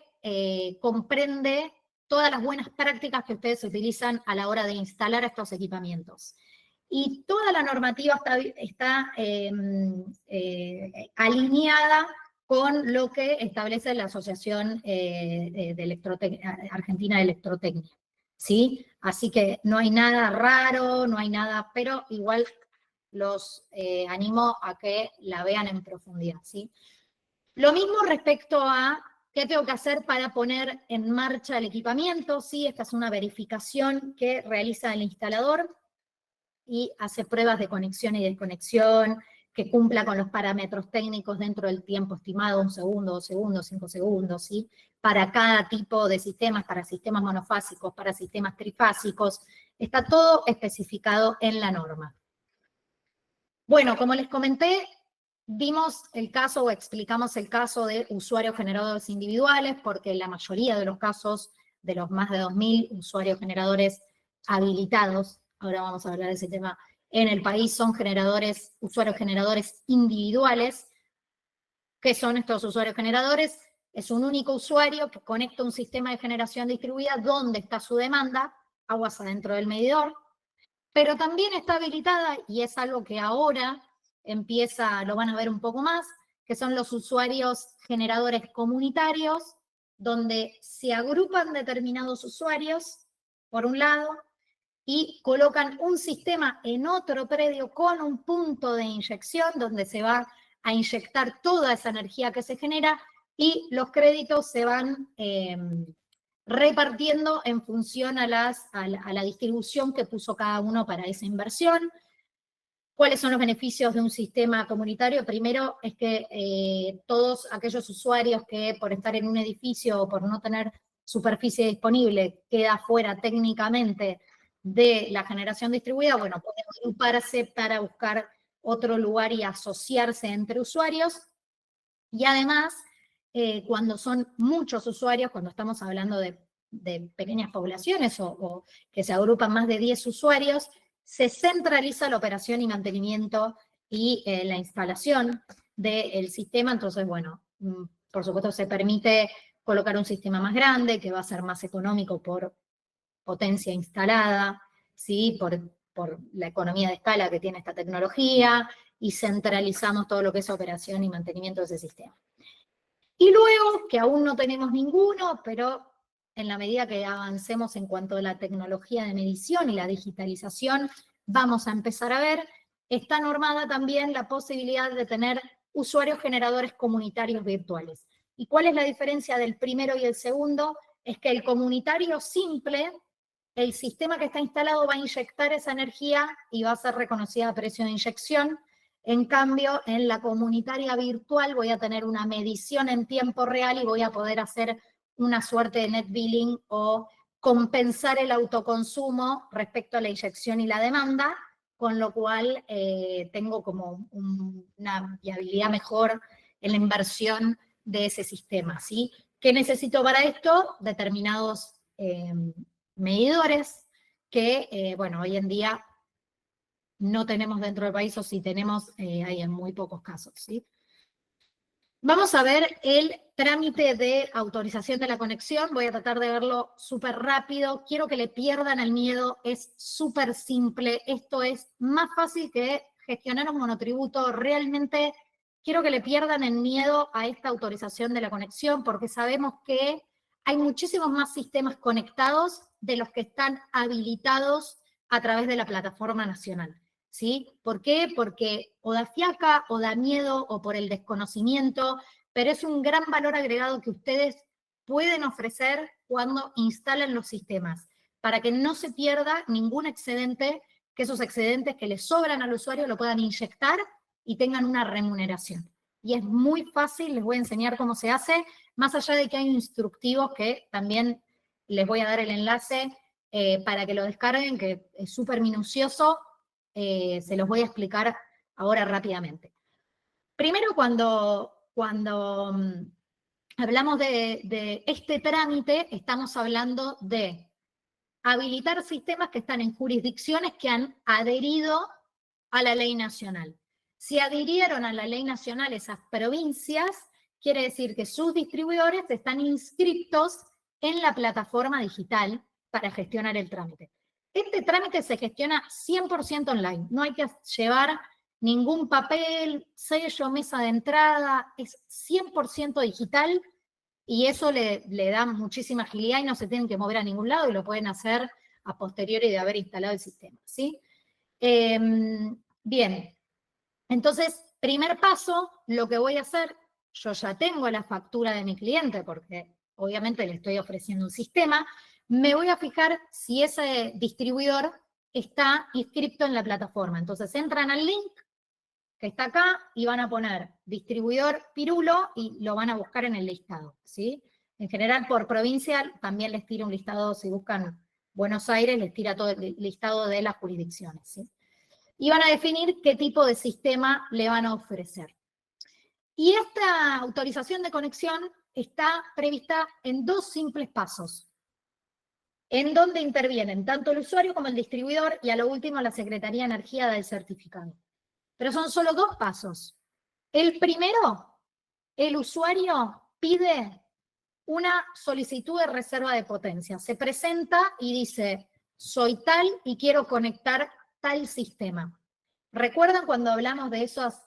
comprende todas las buenas prácticas que ustedes utilizan a la hora de instalar estos equipamientos. Y toda la normativa está alineada con lo que establece la Asociación Argentina de Electrotecnia, ¿sí? Así que no hay nada raro, no hay nada, pero igual los animo a que la vean en profundidad, ¿sí? Lo mismo respecto a qué tengo que hacer para poner en marcha el equipamiento, ¿sí? Esta es una verificación que realiza el instalador y hace pruebas de conexión y desconexión, que cumpla con los parámetros técnicos dentro del tiempo estimado, 1 segundo, 2 segundos, 5 segundos, ¿sí? Para cada tipo de sistemas, para sistemas monofásicos, para sistemas trifásicos, está todo especificado en la norma. Bueno, como les comenté, vimos el caso o explicamos el caso de usuarios generadores individuales, porque la mayoría de los casos de los más de 2.000 usuarios generadores habilitados, ahora vamos a hablar de ese tema, en el país son usuarios generadores individuales. ¿Qué son estos usuarios generadores? Es un único usuario que conecta un sistema de generación distribuida donde está su demanda, aguas adentro del medidor, pero también está habilitada, y es algo que ahora lo van a ver un poco más, que son los usuarios generadores comunitarios, donde se agrupan determinados usuarios, por un lado, y colocan un sistema en otro predio con un punto de inyección, donde se va a inyectar toda esa energía que se genera, y los créditos se van repartiendo en función a la distribución que puso cada uno para esa inversión. ¿Cuáles son los beneficios de un sistema comunitario? Primero es que todos aquellos usuarios que por estar en un edificio o por no tener superficie disponible queda fuera técnicamente de la generación distribuida, bueno, pueden agruparse para buscar otro lugar y asociarse entre usuarios. Y además, cuando son muchos usuarios, cuando estamos hablando de pequeñas poblaciones o que se agrupan más de 10 usuarios, se centraliza la operación y mantenimiento y la instalación del sistema. Entonces, bueno, por supuesto se permite colocar un sistema más grande, que va a ser más económico por potencia instalada, ¿sí? Por la economía de escala que tiene esta tecnología, y centralizamos todo lo que es operación y mantenimiento de ese sistema. Y luego, que aún no tenemos ninguno, pero en la medida que avancemos en cuanto a la tecnología de medición y la digitalización, vamos a empezar a ver, está normada también la posibilidad de tener usuarios generadores comunitarios virtuales. ¿Y cuál es la diferencia del primero y el segundo? Es que el comunitario simple, el sistema que está instalado va a inyectar esa energía y va a ser reconocida a precio de inyección. En cambio, en la comunitaria virtual voy a tener una medición en tiempo real y voy a poder hacer una suerte de net billing o compensar el autoconsumo respecto a la inyección y la demanda, con lo cual tengo como una viabilidad mejor en la inversión de ese sistema, ¿sí? ¿Qué necesito para esto? Determinados medidores que, bueno, hoy en día no tenemos dentro del país, o si tenemos, hay en muy pocos casos, ¿sí? Vamos a ver el trámite de autorización de la conexión. Voy a tratar de verlo súper rápido. Quiero que le pierdan el miedo. Es súper simple. Esto es más fácil que gestionar un monotributo. Realmente quiero que le pierdan el miedo a esta autorización de la conexión, porque sabemos que hay muchísimos más sistemas conectados de los que están habilitados a través de la plataforma nacional. ¿Sí? ¿Por qué? Porque o da fiaca, o da miedo, o por el desconocimiento, pero es un gran valor agregado que ustedes pueden ofrecer cuando instalen los sistemas, para que no se pierda ningún excedente, que esos excedentes que le sobran al usuario lo puedan inyectar y tengan una remuneración. Y es muy fácil, les voy a enseñar cómo se hace, más allá de que hay instructivos que también les voy a dar el enlace para que lo descarguen, que es súper minucioso. Se los voy a explicar ahora rápidamente. Primero, cuando hablamos de este trámite, estamos hablando de habilitar sistemas que están en jurisdicciones que han adherido a la ley nacional. Si adhirieron a la ley nacional esas provincias, quiere decir que sus distribuidores están inscritos en la plataforma digital para gestionar el trámite. Este trámite se gestiona 100% online, no hay que llevar ningún papel, sello, mesa de entrada, es 100% digital y eso le da muchísima agilidad y no se tienen que mover a ningún lado y lo pueden hacer a posteriori de haber instalado el sistema, ¿sí? Bien, entonces, primer paso, lo que voy a hacer, yo ya tengo la factura de mi cliente porque obviamente le estoy ofreciendo un sistema, me voy a fijar si ese distribuidor está inscrito en la plataforma. Entonces entran al link que está acá y van a poner distribuidor Pirulo y lo van a buscar en el listado, ¿sí? En general, por provincia, también les tira un listado, si buscan Buenos Aires, les tira todo el listado de las jurisdicciones, ¿sí? Y van a definir qué tipo de sistema le van a ofrecer. Y esta autorización de conexión está prevista en 2 simples pasos, en donde intervienen tanto el usuario como el distribuidor y a lo último la Secretaría de Energía da el certificado. Pero son solo 2 pasos. El primero, el usuario pide una solicitud de reserva de potencia. Se presenta y dice, soy tal y quiero conectar tal sistema. ¿Recuerdan cuando hablamos de esas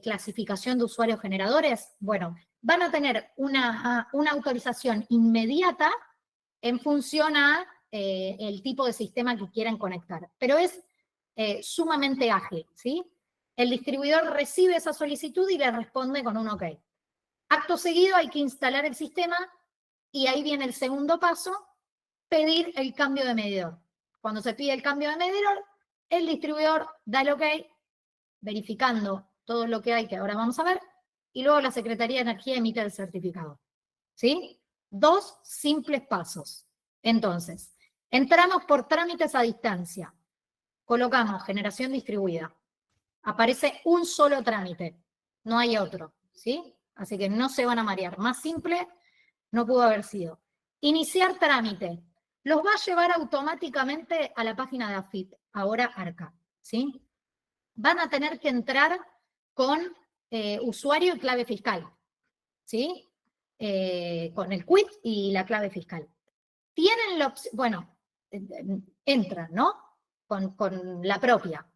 clasificación de usuarios generadores? Bueno, van a tener una autorización inmediata en función a el tipo de sistema que quieran conectar. Pero es sumamente ágil, ¿sí? El distribuidor recibe esa solicitud y le responde con un OK. Acto seguido hay que instalar el sistema y ahí viene el segundo paso, pedir el cambio de medidor. Cuando se pide el cambio de medidor, el distribuidor da el OK, verificando todo lo que hay, que ahora vamos a ver, y luego la Secretaría de Energía emite el certificado. ¿Sí? 2 simples pasos. Entonces, entramos por trámites a distancia. Colocamos generación distribuida. Aparece un solo trámite, no hay otro, ¿sí? Así que no se van a marear. Más simple no pudo haber sido. Iniciar trámite. Los va a llevar automáticamente a la página de AFIP, ahora ARCA, ¿sí? Van a tener que entrar con usuario y clave fiscal, ¿sí? Con el quit y la clave fiscal. Tienen la opción, bueno, entran, ¿no? Con la propia.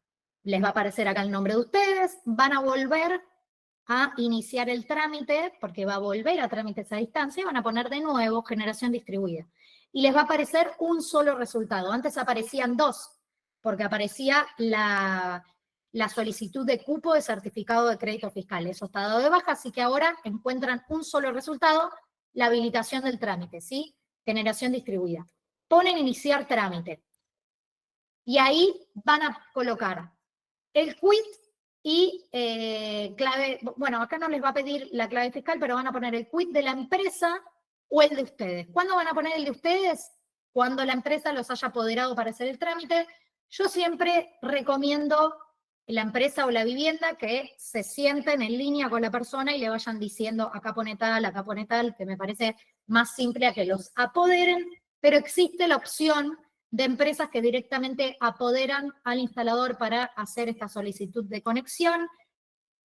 Les va a aparecer acá el nombre de ustedes, van a volver a iniciar el trámite, porque va a volver a trámites a distancia, y van a poner de nuevo generación distribuida. Y les va a aparecer un solo resultado. Antes aparecían 2, porque aparecía la solicitud de cupo de certificado de crédito fiscal. Eso está dado de baja, así que ahora encuentran un solo resultado, la habilitación del trámite, ¿sí? Generación distribuida. Ponen iniciar trámite. Y ahí van a colocar el quit y clave, bueno, acá no les va a pedir la clave fiscal, pero van a poner el quit de la empresa o el de ustedes. ¿Cuándo van a poner el de ustedes? Cuando la empresa los haya apoderado para hacer el trámite. Yo siempre recomiendo la empresa o la vivienda que se sienten en línea con la persona y le vayan diciendo acá pone tal, que me parece más simple a que los apoderen, pero existe la opción de empresas que directamente apoderan al instalador para hacer esta solicitud de conexión.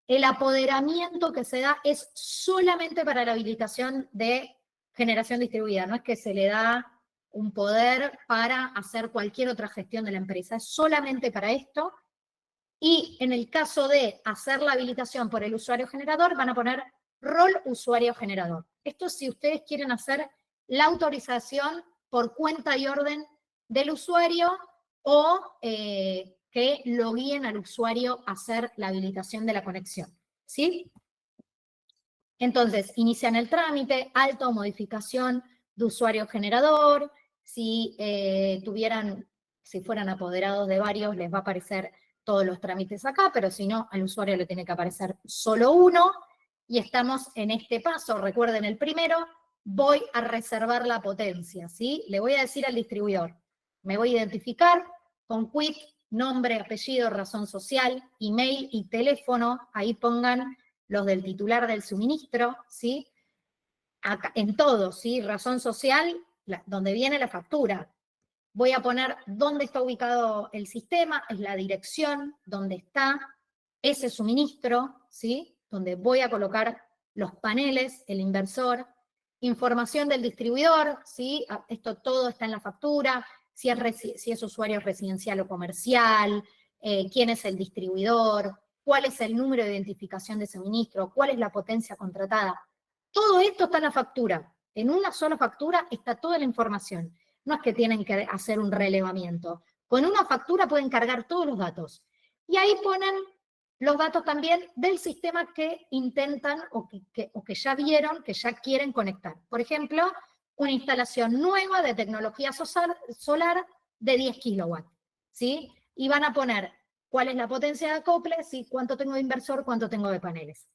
El apoderamiento que se da es solamente para la habilitación de generación distribuida, no es que se le da un poder para hacer cualquier otra gestión de la empresa, es solamente para esto. Y en el caso de hacer la habilitación por el usuario generador, van a poner rol usuario generador. Esto si ustedes quieren hacer la autorización por cuenta y orden del usuario o que lo guíen al usuario a hacer la habilitación de la conexión, ¿sí? Entonces, inician el trámite, alta o modificación de usuario generador. Si fueran apoderados de varios, les va a aparecer todos los trámites acá, pero si no, al usuario le tiene que aparecer solo uno. Y estamos en este paso, recuerden el primero, voy a reservar la potencia, ¿sí? Le voy a decir al distribuidor, me voy a identificar con quit, nombre, apellido, razón social, email y teléfono, ahí pongan los del titular del suministro, ¿sí? Acá, en todo, ¿sí? Razón social, donde viene la factura. Voy a poner dónde está ubicado el sistema, es la dirección donde está ese suministro, ¿sí? Donde voy a colocar los paneles, el inversor, información del distribuidor, ¿sí? Esto todo está en la factura, si es usuario residencial o comercial, quién es el distribuidor, cuál es el número de identificación de suministro, cuál es la potencia contratada. Todo esto está en la factura. En una sola factura está toda la información. No es que tienen que hacer un relevamiento. Con una factura pueden cargar todos los datos. Y ahí ponen los datos también del sistema que intentan o que ya vieron, que ya quieren conectar. Por ejemplo, una instalación nueva de tecnología solar de 10 kilowatts, ¿sí? Y van a poner cuál es la potencia de acople, ¿sí? Cuánto tengo de inversor, cuánto tengo de paneles.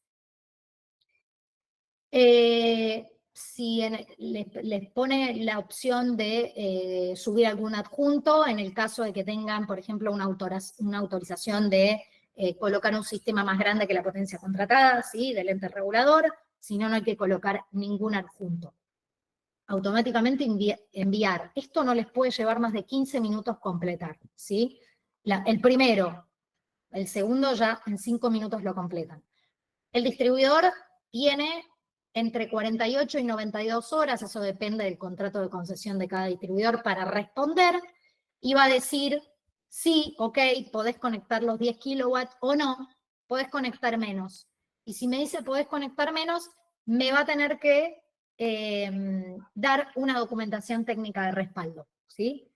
Si les pone la opción de subir algún adjunto, en el caso de que tengan, por ejemplo, una autorización de colocar un sistema más grande que la potencia contratada, ¿sí? Del ente regulador, si no, no hay que colocar ningún adjunto. Automáticamente enviar. Esto no les puede llevar más de 15 minutos completar, ¿sí? El primero, el segundo ya en 5 minutos lo completan. El distribuidor tiene entre 48 y 92 horas, eso depende del contrato de concesión de cada distribuidor, para responder, y va a decir, sí, ok, podés conectar los 10 kilowatts o no, podés conectar menos. Y si me dice podés conectar menos, me va a tener que dar una documentación técnica de respaldo, ¿sí?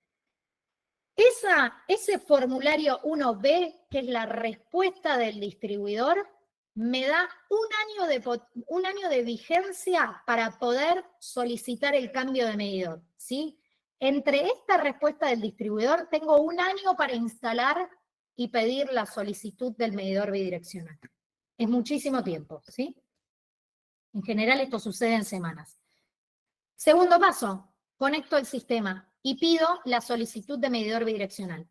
Ese formulario 1B, que es la respuesta del distribuidor, me da un año de vigencia para poder solicitar el cambio de medidor, ¿sí? Entre esta respuesta del distribuidor, tengo un año para instalar y pedir la solicitud del medidor bidireccional. Es muchísimo tiempo, ¿sí? En general esto sucede en semanas. Segundo paso, conecto el sistema y pido la solicitud de medidor bidireccional.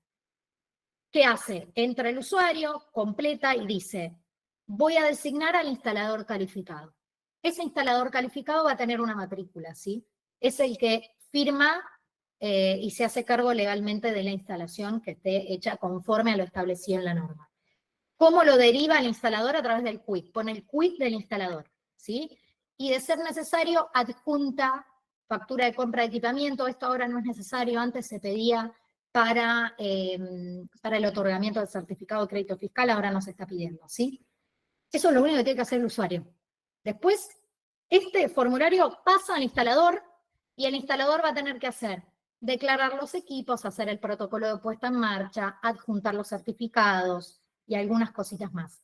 ¿Qué hace? Entra el usuario, completa y dice, voy a designar al instalador calificado. Ese instalador calificado va a tener una matrícula, ¿sí? Es el que firma y se hace cargo legalmente de la instalación que esté hecha conforme a lo establecido en la norma. ¿Cómo lo deriva el instalador? A través del quit. Pone el quit del instalador, ¿sí? Y de ser necesario, adjunta factura de compra de equipamiento. Esto ahora no es necesario, antes se pedía para el otorgamiento del certificado de crédito fiscal, ahora no se está pidiendo, ¿sí? Eso es lo único que tiene que hacer el usuario. Después, este formulario pasa al instalador y el instalador va a tener que hacer declarar los equipos, hacer el protocolo de puesta en marcha, adjuntar los certificados y algunas cositas más.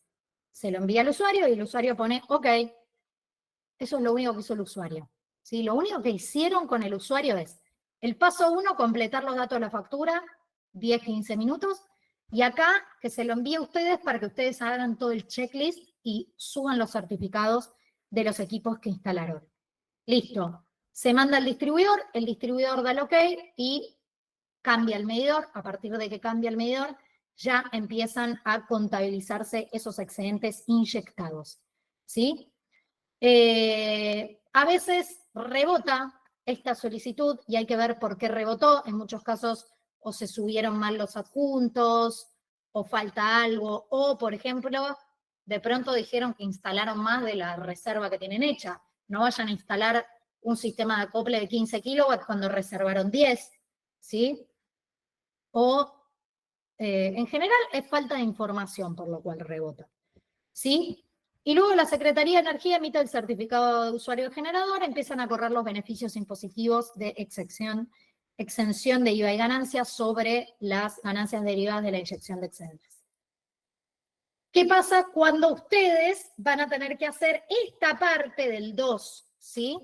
Se lo envía al usuario y el usuario pone OK. Eso es lo único que hizo el usuario, ¿sí? Lo único que hicieron con el usuario es el paso 1, completar los datos de la factura, 10-15 minutos, y acá que se lo envíe a ustedes para que ustedes hagan todo el checklist y suban los certificados de los equipos que instalaron. Listo. Se manda al distribuidor, el distribuidor da el OK y cambia el medidor. A partir de que cambia el medidor, ya empiezan a contabilizarse esos excedentes inyectados, ¿sí? A veces rebota esta solicitud y hay que ver por qué rebotó. En muchos casos o se subieron mal los adjuntos o falta algo, o por ejemplo, de pronto dijeron que instalaron más de la reserva que tienen hecha. No vayan a instalar un sistema de acople de 15 kilowatts cuando reservaron 10, ¿sí? O en general es falta de información por lo cual rebota, ¿sí? Y luego la Secretaría de Energía emite el certificado de usuario generador, empiezan a correr los beneficios impositivos de exención de IVA y ganancias sobre las ganancias derivadas de la inyección de excedentes. ¿Qué pasa cuando ustedes van a tener que hacer esta parte del 2, ¿sí?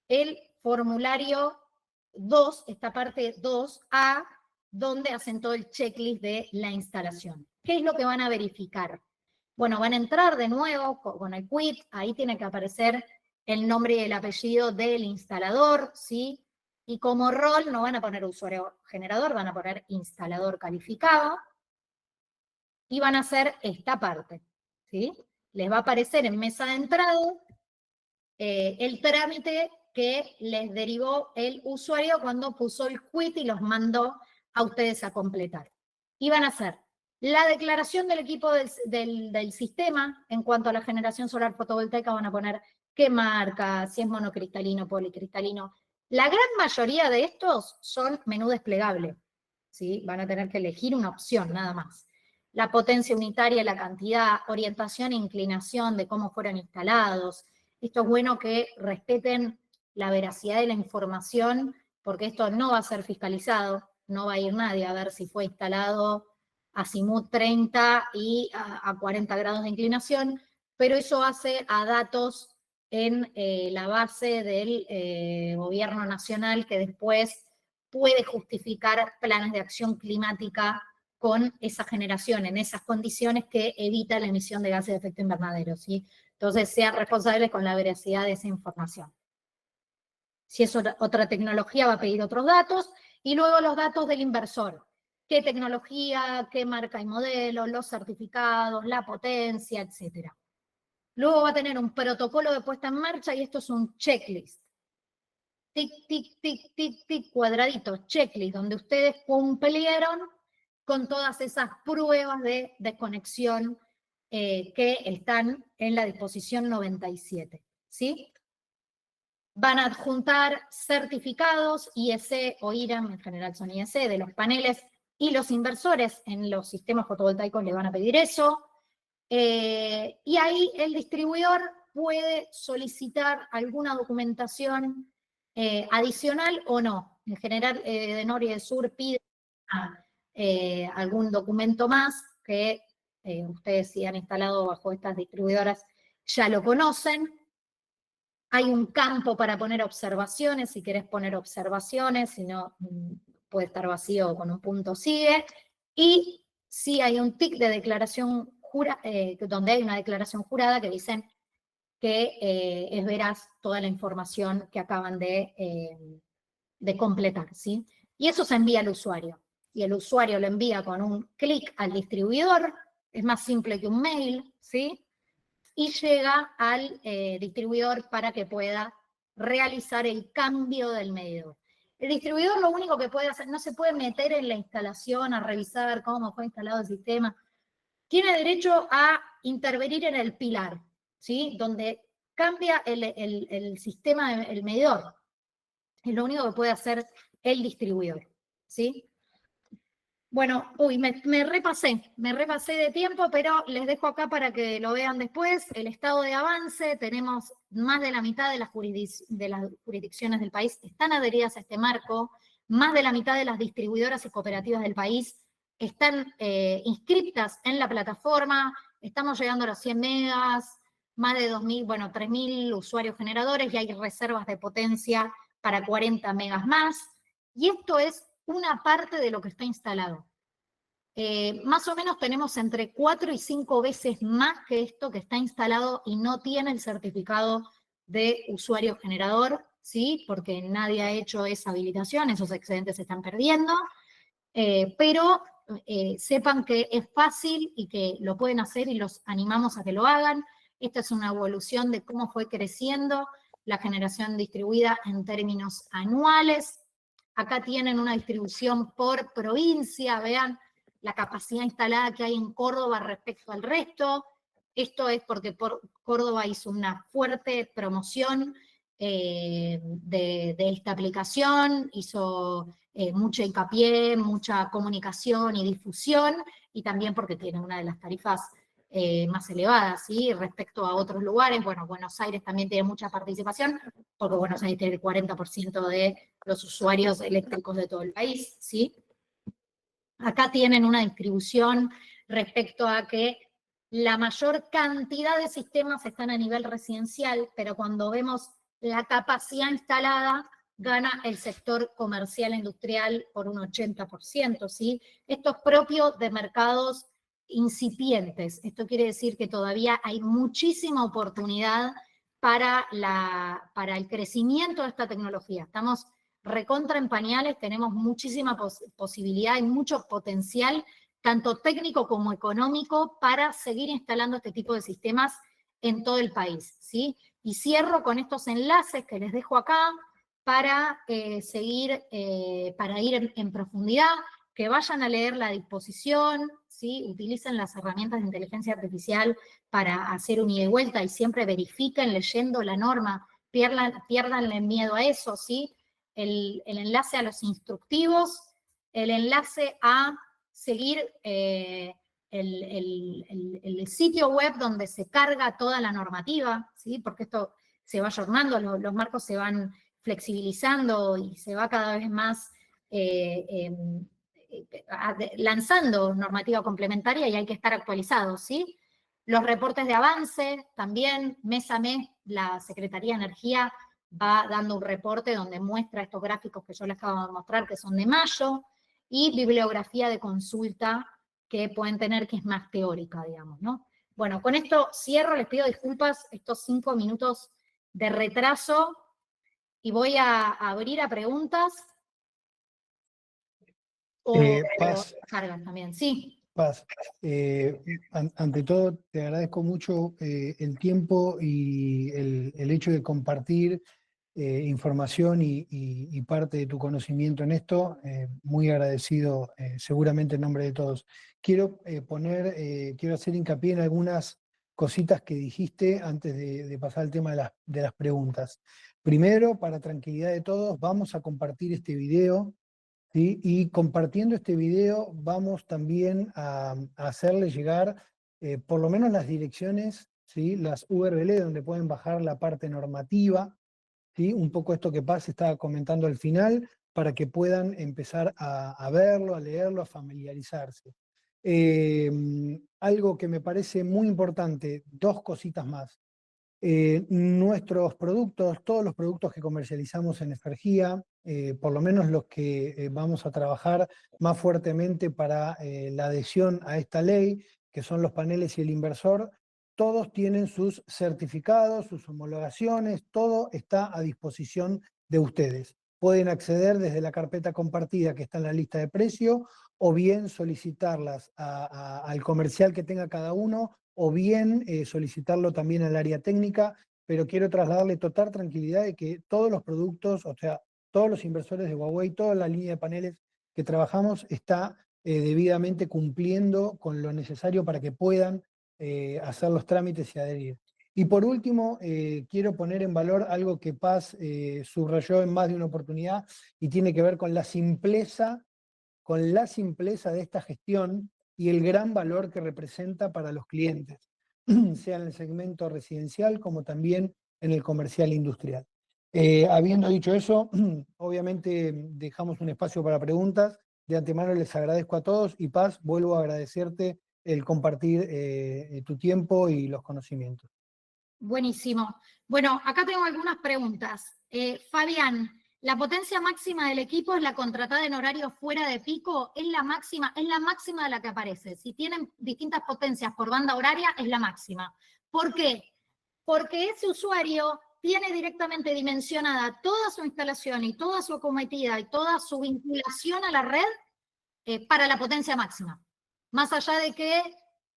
El formulario 2, esta parte 2A, donde hacen todo el checklist de la instalación. ¿Qué es lo que van a verificar? Bueno, van a entrar de nuevo con el quit, ahí tiene que aparecer el nombre y el apellido del instalador, ¿sí? Y como rol no van a poner usuario generador, van a poner instalador calificado, y van a hacer esta parte, ¿sí? Les va a aparecer en mesa de entrada el trámite que les derivó el usuario cuando puso el quit y los mandó a ustedes a completar. Y van a hacer la declaración del equipo del sistema en cuanto a la generación solar fotovoltaica, van a poner qué marca, si es monocristalino, policristalino. La gran mayoría de estos son menú desplegable, ¿sí? Van a tener que elegir una opción, nada más. la potencia unitaria, la cantidad, orientación e inclinación de cómo fueron instalados. Esto es bueno que respeten la veracidad de la información, porque esto no va a ser fiscalizado, no va a ir nadie a ver si fue instalado azimut 30 y a 40 grados de inclinación, pero eso hace a datos en la base del gobierno nacional que después puede justificar planes de acción climática con esa generación, en esas condiciones que evita la emisión de gases de efecto invernadero, ¿sí? Entonces, sean responsables con la veracidad de esa información. Si es otra tecnología, va a pedir otros datos, y luego los datos del inversor. ¿Qué tecnología, qué marca y modelo, los certificados, la potencia, etcétera? Luego va a tener un protocolo de puesta en marcha, y esto es un checklist. Tic, tic, tic, tic, tic, cuadraditos, checklist, donde ustedes cumplieron con todas esas pruebas de desconexión que están en la disposición 97, ¿sí? Van a adjuntar certificados IEC o IRAM, en general son IEC, de los paneles, y los inversores en los sistemas fotovoltaicos le van a pedir eso. Y ahí el distribuidor puede solicitar alguna documentación adicional o no. En general, de Nor y de Sur pide algún documento más que ustedes, si han instalado bajo estas distribuidoras, ya lo conocen. Hay un campo para poner observaciones, si querés poner observaciones, si no, puede estar vacío con un punto sigue. Y si hay un tic de declaración donde hay una declaración jurada que dicen que es veraz toda la información que acaban de completar, ¿sí? Y eso se envía al usuario. Y el usuario lo envía con un clic al distribuidor, es más simple que un mail, ¿sí? Y llega al distribuidor para que pueda realizar el cambio del medidor. El distribuidor lo único que puede hacer, no se puede meter en la instalación a revisar cómo fue instalado el sistema. Tiene derecho a intervenir en el pilar, ¿sí? Donde cambia el sistema, el medidor. Es lo único que puede hacer el distribuidor, ¿sí? Bueno, me repasé de tiempo, pero les dejo acá para que lo vean después. El estado de avance, tenemos más de la mitad de las jurisdicciones del país están adheridas a este marco, más de la mitad de las distribuidoras y cooperativas del país están inscritas en la plataforma, estamos llegando a los 100 megas, más de 3.000 usuarios generadores, y hay reservas de potencia para 40 megas más, y esto es una parte de lo que está instalado. Más o menos tenemos entre 4 y 5 veces más que esto que está instalado y no tiene el certificado de usuario generador, ¿sí? Porque nadie ha hecho esa habilitación, esos excedentes se están perdiendo, pero sepan que es fácil y que lo pueden hacer y los animamos a que lo hagan. Esta es una evolución de cómo fue creciendo la generación distribuida en términos anuales. Acá tienen una distribución por provincia, vean la capacidad instalada que hay en Córdoba respecto al resto. Esto es porque Córdoba hizo una fuerte promoción de esta aplicación, hizo mucho hincapié, mucha comunicación y difusión, y también porque tiene una de las tarifas más elevadas, ¿sí? Respecto a otros lugares. Bueno, Buenos Aires también tiene mucha participación, porque Buenos Aires tiene el 40% de los usuarios eléctricos de todo el país, ¿sí? Acá tienen una distribución respecto a que la mayor cantidad de sistemas están a nivel residencial, pero cuando vemos la capacidad instalada, gana el sector comercial e industrial por un 80%, ¿sí? Esto es propio de mercados incipientes. Esto quiere decir que todavía hay muchísima oportunidad para el crecimiento de esta tecnología. Estamos recontra en pañales, tenemos muchísima posibilidad y mucho potencial, tanto técnico como económico, para seguir instalando este tipo de sistemas en todo el país, ¿sí? Y cierro con estos enlaces que les dejo acá para para ir en profundidad, que vayan a leer la disposición, ¿sí? Utilicen las herramientas de inteligencia artificial para hacer un ida y vuelta y siempre verifiquen leyendo la norma, piérdanle miedo a eso, ¿sí? El enlace a los instructivos, el enlace a seguir el sitio web donde se carga toda la normativa, ¿sí? Porque esto se va ayornando, los marcos se van flexibilizando y se va cada vez más lanzando normativa complementaria y hay que estar actualizados, ¿sí? Los reportes de avance también, mes a mes, la Secretaría de Energía va dando un reporte donde muestra estos gráficos que yo les acabo de mostrar, que son de mayo, y bibliografía de consulta que pueden tener, que es más teórica, digamos, ¿no? Bueno, con esto cierro, les pido disculpas estos 5 minutos de retraso y voy a abrir a preguntas o
Paz,
cargas también, sí.
Paz, ante todo te agradezco mucho el tiempo y el hecho de compartir información y parte de tu conocimiento en esto. Muy agradecido, seguramente en nombre de todos. Quiero quiero hacer hincapié en algunas cositas que dijiste antes de pasar al tema de las preguntas. Primero, para tranquilidad de todos, vamos a compartir este video. ¿Sí? Y compartiendo este video vamos también a hacerle llegar por lo menos las direcciones, ¿sí? Las URL donde pueden bajar la parte normativa, ¿sí? Un poco esto que Paz estaba comentando al final, para que puedan empezar a verlo, a leerlo, a familiarizarse. Algo que me parece muy importante, 2 cositas más. Nuestros productos, todos los productos que comercializamos en Efergía, por lo menos los que vamos a trabajar más fuertemente para la adhesión a esta ley, que son los paneles y el inversor, todos tienen sus certificados, sus homologaciones, todo está a disposición de ustedes. Pueden acceder desde la carpeta compartida que está en la lista de precio, o bien solicitarlas al comercial que tenga cada uno, o bien solicitarlo también al área técnica, pero quiero trasladarle total tranquilidad de que todos los productos, o sea, todos los inversores de Huawei, toda la línea de paneles que trabajamos está debidamente cumpliendo con lo necesario para que puedan hacer los trámites y adherir. Y por último, quiero poner en valor algo que Paz subrayó en más de una oportunidad y tiene que ver con la simpleza de esta gestión y el gran valor que representa para los clientes, sea en el segmento residencial como también en el comercial industrial. Habiendo dicho eso, obviamente dejamos un espacio para preguntas. De antemano les agradezco a todos y Paz, vuelvo a agradecerte el compartir tu tiempo y los conocimientos.
Buenísimo. Bueno, acá tengo algunas preguntas. Fabián, ¿la potencia máxima del equipo es la contratada en horario fuera de pico? ¿Es la máxima de la que aparece? Si tienen distintas potencias por banda horaria, es la máxima. ¿Por qué? Porque ese usuario tiene directamente dimensionada toda su instalación y toda su acometida y toda su vinculación a la red para la potencia máxima. Más allá de que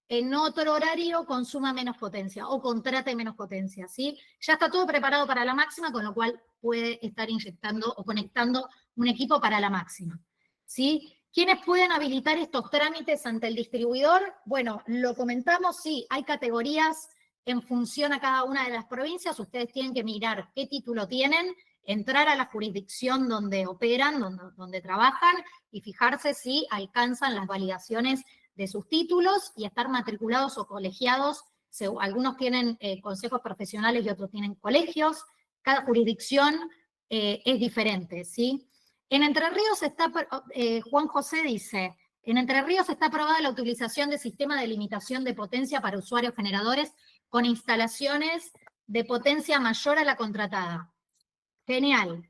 en otro horario consuma menos potencia o contrate menos potencia, ¿sí? Ya está todo preparado para la máxima, con lo cual puede estar inyectando o conectando un equipo para la máxima, ¿sí? ¿Quiénes pueden habilitar estos trámites ante el distribuidor? Bueno, lo comentamos, sí, hay categorías en función a cada una de las provincias. Ustedes tienen que mirar qué título tienen, entrar a la jurisdicción donde operan, donde trabajan, y fijarse si alcanzan las validaciones de sus títulos y estar matriculados o colegiados. Algunos tienen consejos profesionales y otros tienen colegios. Cada jurisdicción es diferente, ¿sí? En Entre Ríos está, Juan José dice, en Entre Ríos está aprobada la utilización de sistema de limitación de potencia para usuarios generadores con instalaciones de potencia mayor a la contratada. Genial.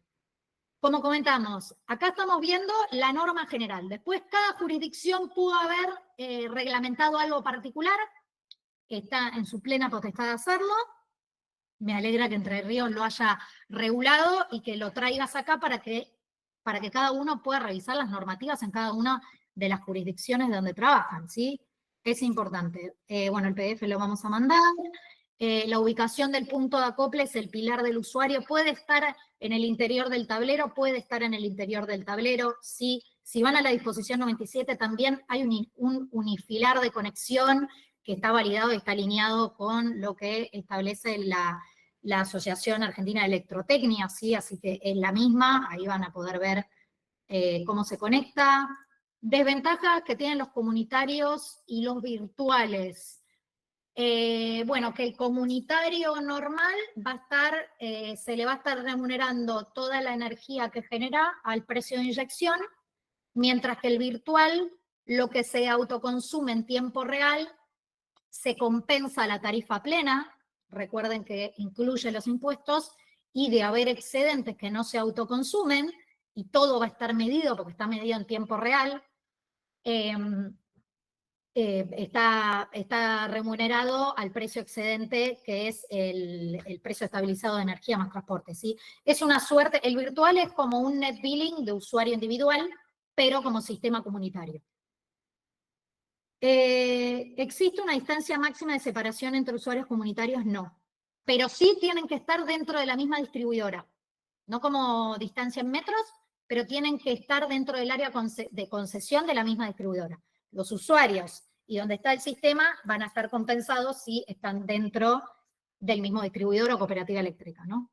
Como comentamos, acá estamos viendo la norma general. Después, cada jurisdicción pudo haber reglamentado algo particular, que está en su plena potestad de hacerlo. Me alegra que Entre Ríos lo haya regulado y que lo traigas acá para que cada uno pueda revisar las normativas en cada una de las jurisdicciones donde trabajan, ¿sí? Es importante. Bueno, el PDF lo vamos a mandar. La ubicación del punto de acople es el pilar del usuario. Puede estar en el interior del tablero, puede estar en el interior del tablero. ¿Sí? Si van a la disposición 97, también hay un unifilar de conexión que está validado y está alineado con lo que establece la Asociación Argentina de Electrotecnia, ¿sí? Así que es la misma, ahí van a poder ver cómo se conecta. Desventajas que tienen los comunitarios y los virtuales. Bueno, que el comunitario normal va a estar, se le va a estar remunerando toda la energía que genera al precio de inyección, mientras que el virtual, lo que se autoconsume en tiempo real, se compensa la tarifa plena, recuerden que incluye los impuestos, y de haber excedentes que no se autoconsumen, y todo va a estar medido porque está medido en tiempo real, está remunerado al precio excedente, que es el precio estabilizado de energía más transporte, ¿sí? Es una suerte, el virtual es como un net billing de usuario individual, pero como sistema comunitario. ¿Existe una distancia máxima de separación entre usuarios comunitarios? No. Pero sí tienen que estar dentro de la misma distribuidora. No como distancia en metros, pero tienen que estar dentro del área de concesión de la misma distribuidora. Los usuarios y donde está el sistema van a estar compensados si están dentro del mismo distribuidor o cooperativa eléctrica, ¿no?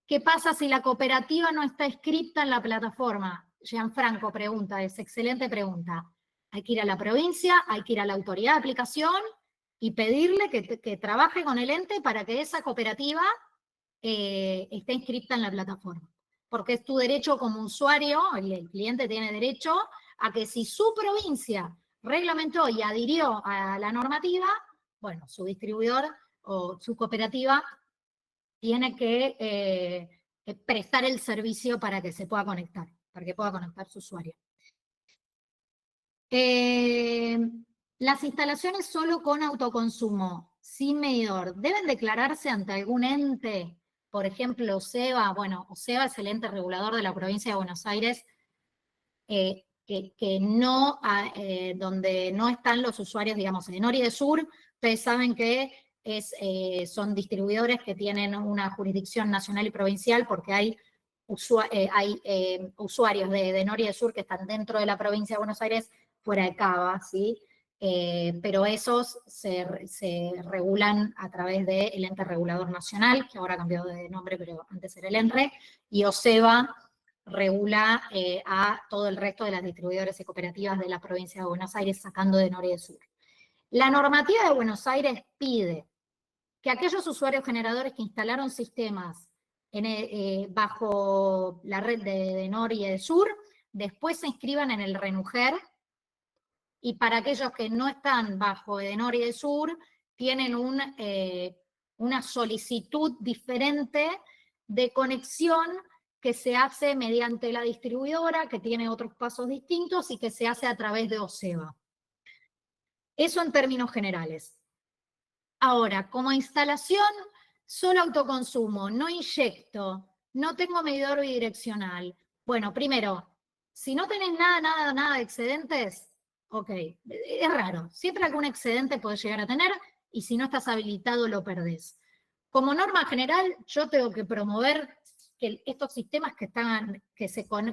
¿Qué pasa si la cooperativa no está inscrita en la plataforma? Gianfranco pregunta, es excelente pregunta. Hay que ir a la provincia, hay que ir a la autoridad de aplicación y pedirle que trabaje con el ente para que esa cooperativa esté inscrita en la plataforma. Porque es tu derecho como usuario, el cliente tiene derecho a que si su provincia reglamentó y adhirió a la normativa, bueno, su distribuidor o su cooperativa tiene que prestar el servicio para que se pueda conectar, para que pueda conectar su usuario. Las instalaciones solo con autoconsumo, sin medidor, ¿deben declararse ante algún ente? Por ejemplo, OSEBA. Bueno, OSEBA es el ente regulador de la provincia de Buenos Aires, que no, donde no están los usuarios, digamos, de Nor y de Sur. Ustedes saben que son distribuidores que tienen una jurisdicción nacional y provincial, porque hay usuarios de Nor y de Sur que están dentro de la provincia de Buenos Aires, fuera de Cava, ¿sí? Pero esos se regulan a través del ente regulador nacional, que ahora ha cambiado de nombre, pero antes era el ENRE, y OSEBA regula a todo el resto de las distribuidoras y cooperativas de la provincia de Buenos Aires, sacando de Nor y de Sur. La normativa de Buenos Aires pide que aquellos usuarios generadores que instalaron sistemas bajo la red de Nor y de Sur, después se inscriban en el RENUGER, y para aquellos que no están bajo de Nor y de Sur, tienen una solicitud diferente de conexión que se hace mediante la distribuidora, que tiene otros pasos distintos y que se hace a través de OSEBA. Eso en términos generales. Ahora, como instalación, solo autoconsumo, no inyecto, no tengo medidor bidireccional. Bueno, primero, si no tenés nada de excedentes, ok, es raro. Siempre algún excedente podés llegar a tener y si no estás habilitado lo perdés. Como norma general, yo tengo que promover que estos sistemas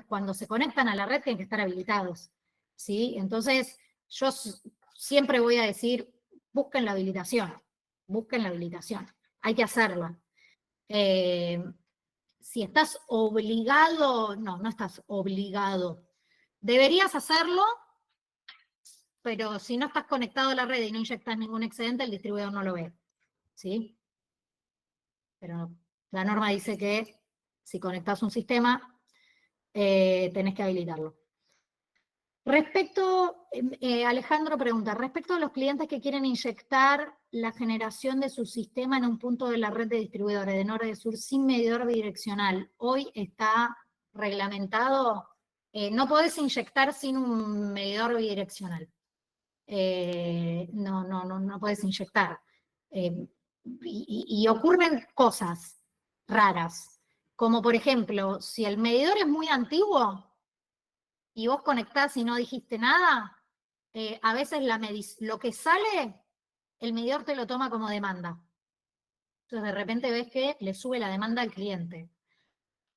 cuando se conectan a la red tienen que estar habilitados, ¿sí? Entonces, yo siempre voy a decir, busquen la habilitación, hay que hacerlo. Si estás obligado, no estás obligado. Deberías hacerlo, pero si no estás conectado a la red y no inyectas ningún excedente, el distribuidor no lo ve, ¿sí? Pero la norma dice que si conectas un sistema, tenés que habilitarlo. Alejandro pregunta, respecto a los clientes que quieren inyectar la generación de su sistema en un punto de la red de distribuidores de Nor y de Sur sin medidor bidireccional, ¿hoy está reglamentado? No podés inyectar sin un medidor bidireccional. No podés inyectar. Y ocurren cosas raras, como por ejemplo, si el medidor es muy antiguo y vos conectás y no dijiste nada, a veces lo que sale, el medidor te lo toma como demanda. Entonces de repente ves que le sube la demanda al cliente.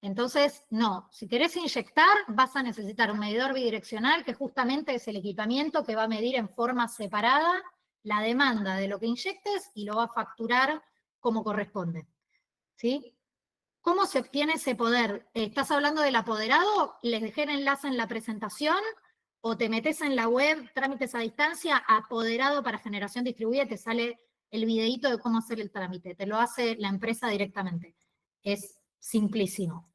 Entonces, no, si querés inyectar, vas a necesitar un medidor bidireccional, que justamente es el equipamiento que va a medir en forma separada la demanda de lo que inyectes y lo va a facturar como corresponde, ¿sí? ¿Cómo se obtiene ese poder? ¿Estás hablando del apoderado? Les dejé el enlace en la presentación. o te metes en la web, trámites a distancia, apoderado para generación distribuida, y te sale el videíto de cómo hacer el trámite. Te lo hace la empresa directamente. Es simplísimo.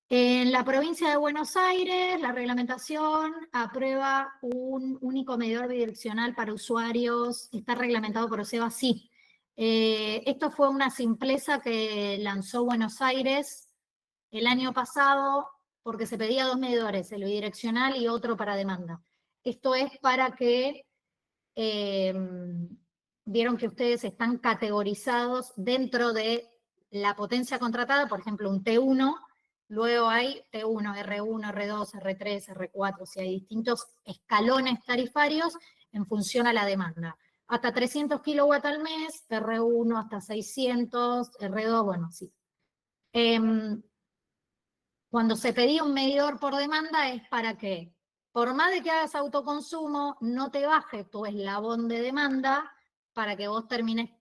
En la provincia de Buenos Aires, la reglamentación aprueba un único medidor bidireccional para usuarios. Está reglamentado por OSEBA, sí. Esto fue una simpleza que lanzó Buenos Aires el año pasado porque se pedía 2 medidores, el bidireccional y otro para demanda. Esto es para que vieron que ustedes están categorizados dentro de la potencia contratada, por ejemplo, un T1, luego hay T1, R1, R2, R3, R4, si hay distintos escalones tarifarios en función a la demanda. Hasta 300 kilowatts al mes, R1 hasta 600, R2, bueno, sí. Cuando se pedía un medidor por demanda es para que, por más de que hagas autoconsumo, no te baje tu eslabón de demanda para que vos termines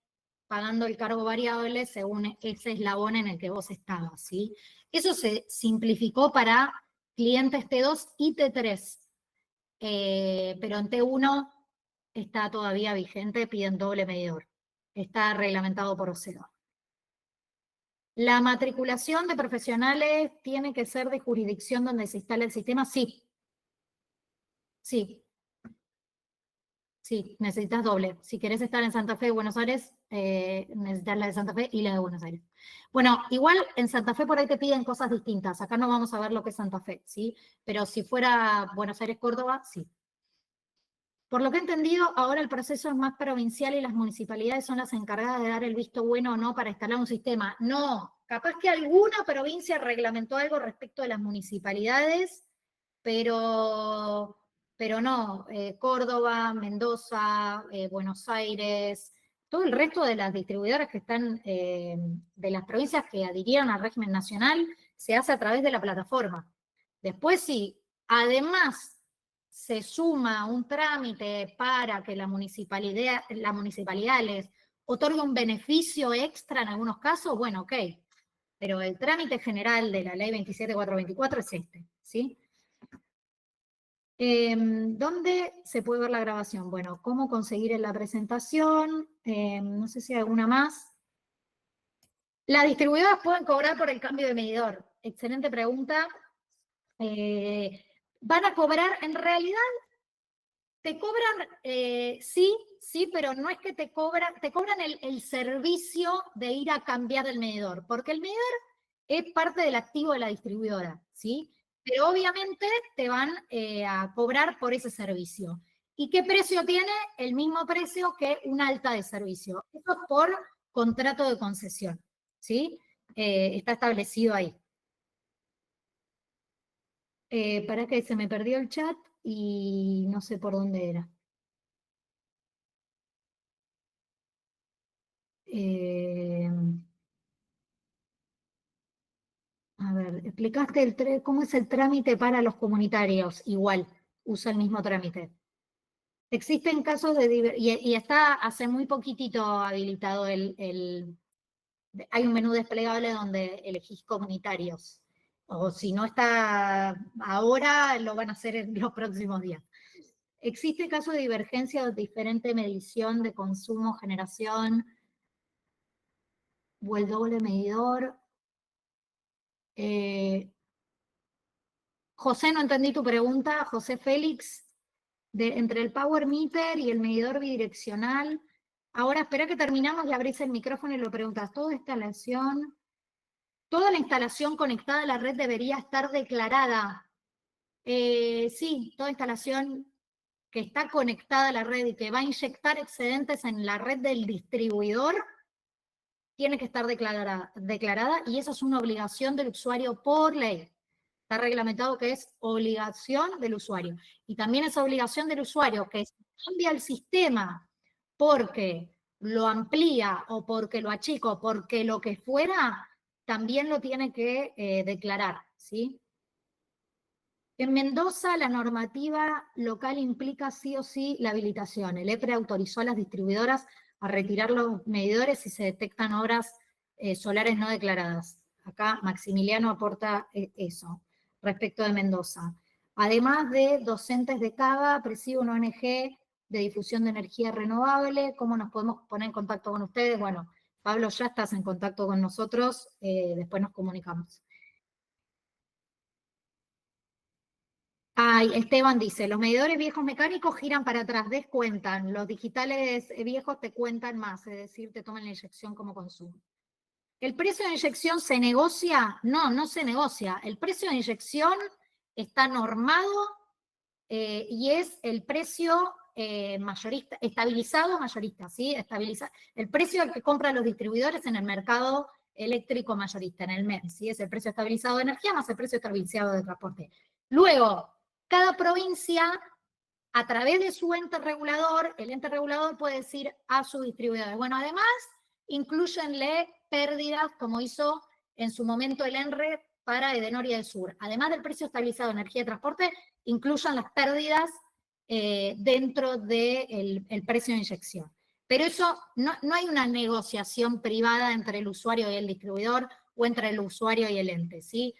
pagando el cargo variable según ese eslabón en el que vos estabas, ¿sí? Eso se simplificó para clientes T2 y T3, pero en T1 está todavía vigente, piden doble medidor. Está reglamentado por OSEBA. ¿La matriculación de profesionales tiene que ser de jurisdicción donde se instala el sistema? Sí. Sí. Sí, necesitas doble. Si querés estar en Santa Fe y Buenos Aires, necesitas la de Santa Fe y la de Buenos Aires. Bueno, igual en Santa Fe por ahí te piden cosas distintas. Acá no vamos a ver lo que es Santa Fe, ¿sí? Pero si fuera Buenos Aires, Córdoba, sí. Por lo que he entendido, ahora el proceso es más provincial y las municipalidades son las encargadas de dar el visto bueno o no para instalar un sistema. No, capaz que alguna provincia reglamentó algo respecto de las municipalidades, pero no. Córdoba, Mendoza, Buenos Aires, todo el resto de las distribuidoras que están, de las provincias que adhirieron al régimen nacional, se hace a través de la plataforma. Después, sí, además se suma un trámite para que la municipalidad les otorgue un beneficio extra en algunos casos, bueno, ok. Pero el trámite general de la ley 27424 es este, ¿sí? ¿Dónde se puede ver la grabación? Bueno, ¿cómo conseguir en la presentación? No sé si hay alguna más. Las distribuidoras pueden cobrar por el cambio de medidor. Excelente pregunta. Van a cobrar, en realidad, te cobran, sí, pero no es que te cobran el servicio de ir a cambiar el medidor, porque el medidor es parte del activo de la distribuidora, ¿sí? Pero obviamente te van a cobrar por ese servicio. ¿Y qué precio tiene? El mismo precio que un alta de servicio. Eso es por contrato de concesión, ¿sí? Está establecido ahí. Para que se me perdió el chat y no sé por dónde era. A ver, explicaste cómo es el trámite para los comunitarios. Igual, usa el mismo trámite. Existen casos de... Y está hace muy poquitito habilitado hay un menú desplegable donde elegís comunitarios. O si no está ahora, lo van a hacer en los próximos días. ¿Existe caso de divergencia o diferente medición de consumo, generación o el doble medidor? José, no entendí tu pregunta. José Félix, entre el power meter y el medidor bidireccional. Ahora espera que terminamos y abrís el micrófono y lo preguntas. Toda la instalación conectada a la red debería estar declarada. Sí, toda instalación que está conectada a la red y que va a inyectar excedentes en la red del distribuidor tiene que estar declarada y eso es una obligación del usuario por ley. Está reglamentado que es obligación del usuario. Y también es obligación del usuario que si cambia el sistema porque lo amplía o porque lo achica o porque lo que fuera, también lo tiene que declarar, ¿sí? En Mendoza la normativa local implica sí o sí la habilitación. El EPRE autorizó a las distribuidoras a retirar los medidores si se detectan obras solares no declaradas. Acá Maximiliano aporta eso respecto de Mendoza. Además de docentes de CABA, presido una ONG de difusión de energía renovable. ¿Cómo nos podemos poner en contacto con ustedes? Bueno, Pablo, ya estás en contacto con nosotros, después nos comunicamos. Ay, Esteban dice, los medidores viejos mecánicos giran para atrás, descuentan. Los digitales viejos te cuentan más, es decir, te toman la inyección como consumo. ¿El precio de inyección se negocia? No, no se negocia. El precio de inyección está normado y es el precio mayorista, estabilizado mayorista, ¿sí? El precio al que compran los distribuidores en el mercado eléctrico mayorista, en el MEM, ¿sí? Es el precio estabilizado de energía más el precio estabilizado de transporte. Luego, cada provincia, a través de su ente regulador, el ente regulador puede decir a sus distribuidores, bueno, además, incluyenle pérdidas, como hizo en su momento el ENRE para Edenor y del Sur. Además del precio estabilizado de energía de transporte, incluyan las pérdidas dentro del precio de inyección. Pero eso, no hay una negociación privada entre el usuario y el distribuidor o entre el usuario y el ente, ¿sí?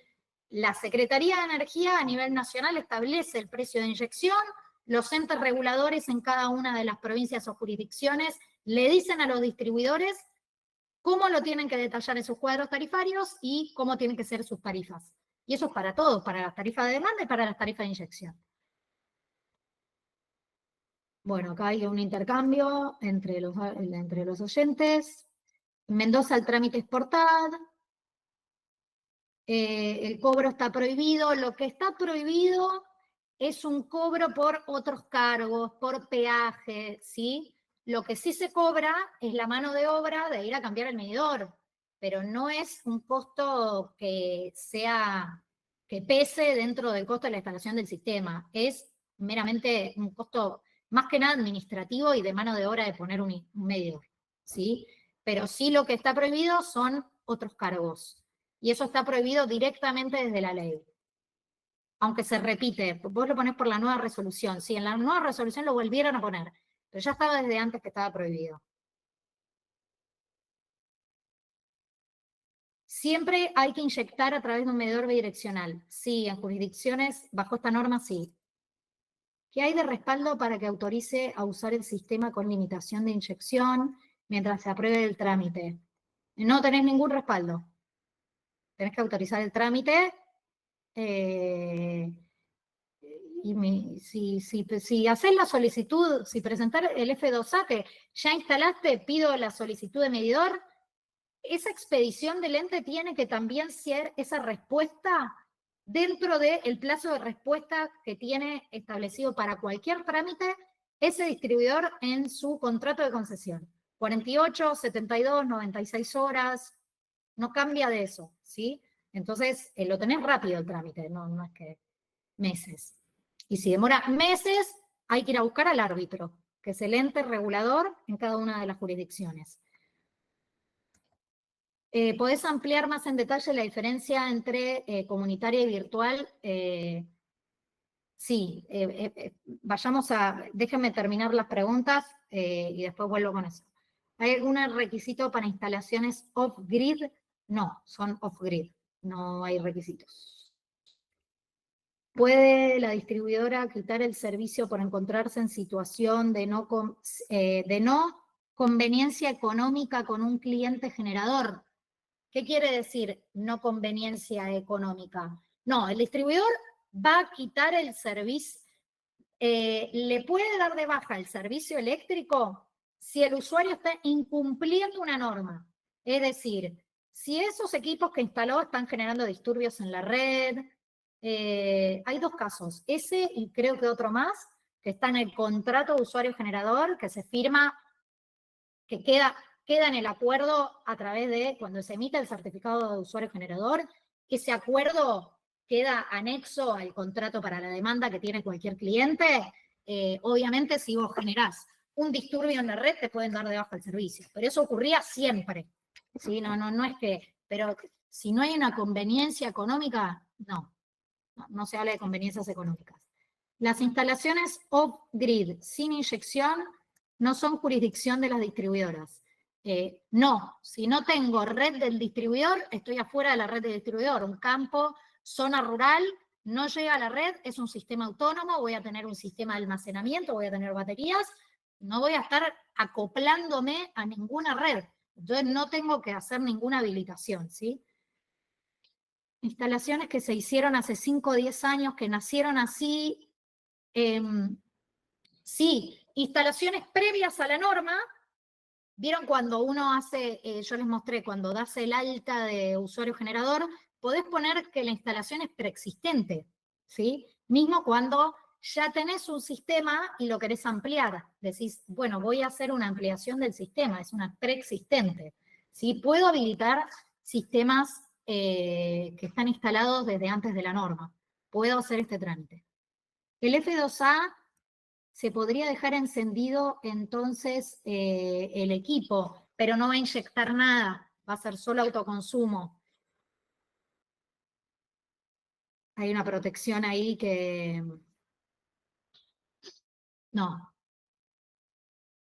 La Secretaría de Energía a nivel nacional establece el precio de inyección, los entes reguladores en cada una de las provincias o jurisdicciones le dicen a los distribuidores cómo lo tienen que detallar en sus cuadros tarifarios y cómo tienen que ser sus tarifas. Y eso es para todos, para las tarifas de demanda y para las tarifas de inyección. Bueno, acá hay un intercambio entre los oyentes. En Mendoza el trámite es por TAD. El cobro está prohibido. Lo que está prohibido es un cobro por otros cargos, por peaje, ¿sí? Lo que sí se cobra es la mano de obra de ir a cambiar el medidor, pero no es un costo que pese dentro del costo de la instalación del sistema. Es meramente un costo más que nada administrativo y de mano de obra de poner un medidor, ¿sí? Pero sí lo que está prohibido son otros cargos. Y eso está prohibido directamente desde la ley. Aunque se repite, vos lo ponés por la nueva resolución. Sí, en la nueva resolución lo volvieron a poner, pero ya estaba desde antes que estaba prohibido. Siempre hay que inyectar a través de un medidor bidireccional. Sí, en jurisdicciones, bajo esta norma, sí. ¿Qué hay de respaldo para que autorice a usar el sistema con limitación de inyección mientras se apruebe el trámite? No tenés ningún respaldo. Tenés que autorizar el trámite. Si haces la solicitud, si presentar el F2A, que ya instalaste, pido la solicitud de medidor, esa expedición del ente tiene que también ser esa respuesta dentro del plazo de respuesta que tiene establecido para cualquier trámite ese distribuidor en su contrato de concesión. 48, 72, 96 horas, no cambia de eso, ¿sí? Entonces, lo tenés rápido el trámite, no es que meses. Y si demora meses, hay que ir a buscar al árbitro, que es el ente regulador en cada una de las jurisdicciones. ¿Podés ampliar más en detalle la diferencia entre comunitaria y virtual? Sí, déjenme terminar las preguntas y después vuelvo con eso. ¿Hay algún requisito para instalaciones off-grid? No, son off-grid, no hay requisitos. ¿Puede la distribuidora quitar el servicio por encontrarse en situación de no conveniencia económica con un cliente generador? ¿Qué quiere decir no conveniencia económica? No, el distribuidor va a quitar el servicio, le puede dar de baja el servicio eléctrico si el usuario está incumpliendo una norma. Es decir, si esos equipos que instaló están generando disturbios en la red. Hay dos casos, ese y creo que otro más, que está en el contrato de usuario generador, que se firma, que queda en el acuerdo a través de, cuando se emite el certificado de usuario generador, ese acuerdo queda anexo al contrato para la demanda que tiene cualquier cliente. Obviamente, si vos generás un disturbio en la red, te pueden dar de baja el servicio, pero eso ocurría siempre. ¿Sí? No es que, pero si no hay una conveniencia económica, no se habla de conveniencias económicas. Las instalaciones off-grid sin inyección no son jurisdicción de las distribuidoras. No, si no tengo red del distribuidor, estoy afuera de la red del distribuidor. Un campo, zona rural, no llega a la red, es un sistema autónomo, voy a tener un sistema de almacenamiento, voy a tener baterías, no voy a estar acoplándome a ninguna red. Entonces no tengo que hacer ninguna habilitación, ¿sí? Instalaciones que se hicieron hace 5 o 10 años, que nacieron así. Sí, instalaciones previas a la norma. ¿Vieron cuando uno hace, yo les mostré, cuando das el alta de usuario generador, podés poner que la instalación es preexistente, ¿sí? Mismo cuando ya tenés un sistema y lo querés ampliar. Decís, bueno, voy a hacer una ampliación del sistema, es una preexistente, ¿sí? Puedo habilitar sistemas que están instalados desde antes de la norma. Puedo hacer este trámite. El F2A se podría dejar encendido entonces el equipo, pero no va a inyectar nada, va a ser solo autoconsumo. Hay una protección ahí que... No.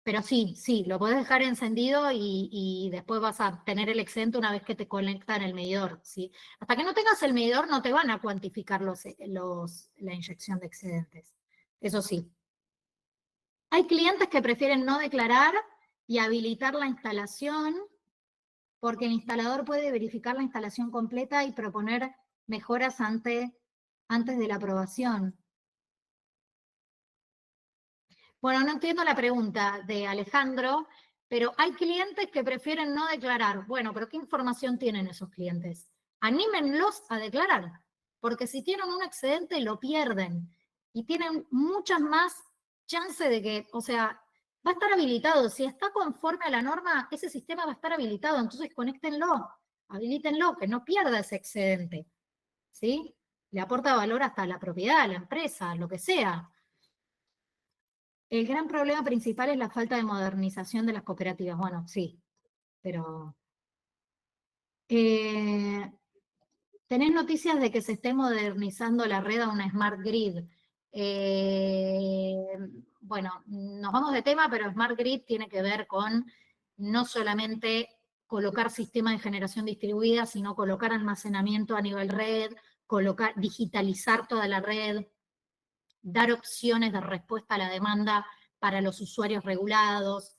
Pero sí, sí, lo podés dejar encendido y después vas a tener el excedente una vez que te conectan el medidor, ¿sí? Hasta que no tengas el medidor no te van a cuantificar la inyección de excedentes. Eso sí. Hay clientes que prefieren no declarar y habilitar la instalación porque el instalador puede verificar la instalación completa y proponer mejoras antes de la aprobación. Bueno, no entiendo la pregunta de Alejandro, pero hay clientes que prefieren no declarar. Bueno, pero ¿qué información tienen esos clientes? Anímenlos a declarar, porque si tienen un excedente lo pierden y tienen muchas más chances de que, o sea, va a estar habilitado. Si está conforme a la norma, ese sistema va a estar habilitado, entonces conéctenlo, habilítenlo, que no pierda ese excedente, ¿sí? Le aporta valor hasta a la propiedad, a la empresa, lo que sea. El gran problema principal es la falta de modernización de las cooperativas. Bueno, sí, pero... ¿tenés noticias de que se esté modernizando la red a una smart grid? Bueno, nos vamos de tema, pero smart grid tiene que ver con no solamente colocar sistemas de generación distribuida, sino colocar almacenamiento a nivel red, digitalizar toda la red, dar opciones de respuesta a la demanda para los usuarios regulados,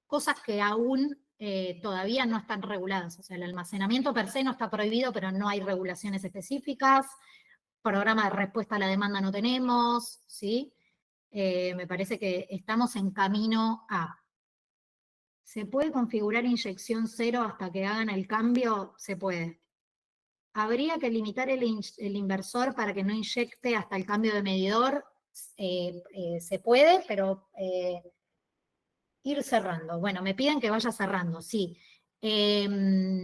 cosas que aún todavía no están reguladas. O sea, el almacenamiento per se no está prohibido, pero no hay regulaciones específicas. Programa de respuesta a la demanda no tenemos, ¿sí? Me parece que estamos en camino a... ¿Se puede configurar inyección cero hasta que hagan el cambio? Se puede. ¿Habría que limitar el inversor para que no inyecte hasta el cambio de medidor? Se puede, pero ir cerrando. Bueno, me piden que vaya cerrando, sí. Se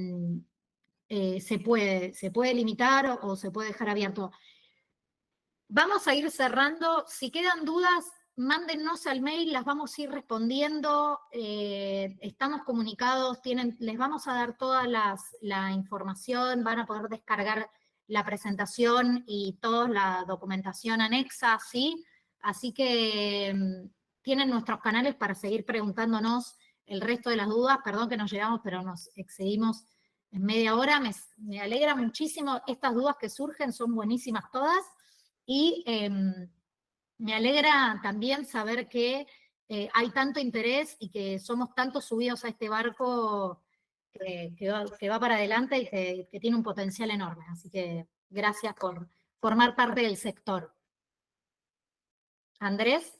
puede limitar o se puede dejar abierto. Vamos a ir cerrando. Si quedan dudas, mándennos al mail, las vamos a ir respondiendo. Estamos comunicados, les vamos a dar toda la información, van a poder descargar la presentación y toda la documentación anexa, ¿sí? Así que tienen nuestros canales para seguir preguntándonos el resto de las dudas. Perdón que nos llegamos, pero nos excedimos en media hora. Me alegra muchísimo. Estas dudas que surgen son buenísimas todas. Y me alegra también saber que hay tanto interés y que somos tantos subidos a este barco que va para adelante y que tiene un potencial enorme. Así que gracias por formar parte del sector. Andrés.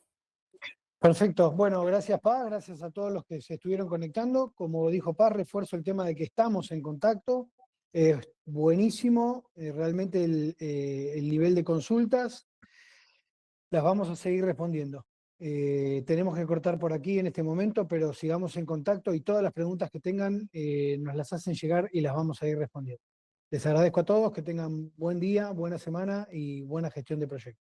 Perfecto. Bueno, gracias Paz, gracias a todos los que se estuvieron conectando. Como dijo Paz, refuerzo el tema de que estamos en contacto. Es buenísimo, realmente el nivel de consultas. Las vamos a seguir respondiendo. Tenemos que cortar por aquí en este momento, pero sigamos en contacto y todas las preguntas que tengan nos las hacen llegar y las vamos a ir respondiendo. Les agradezco a todos, que tengan buen día, buena semana y buena gestión de proyectos.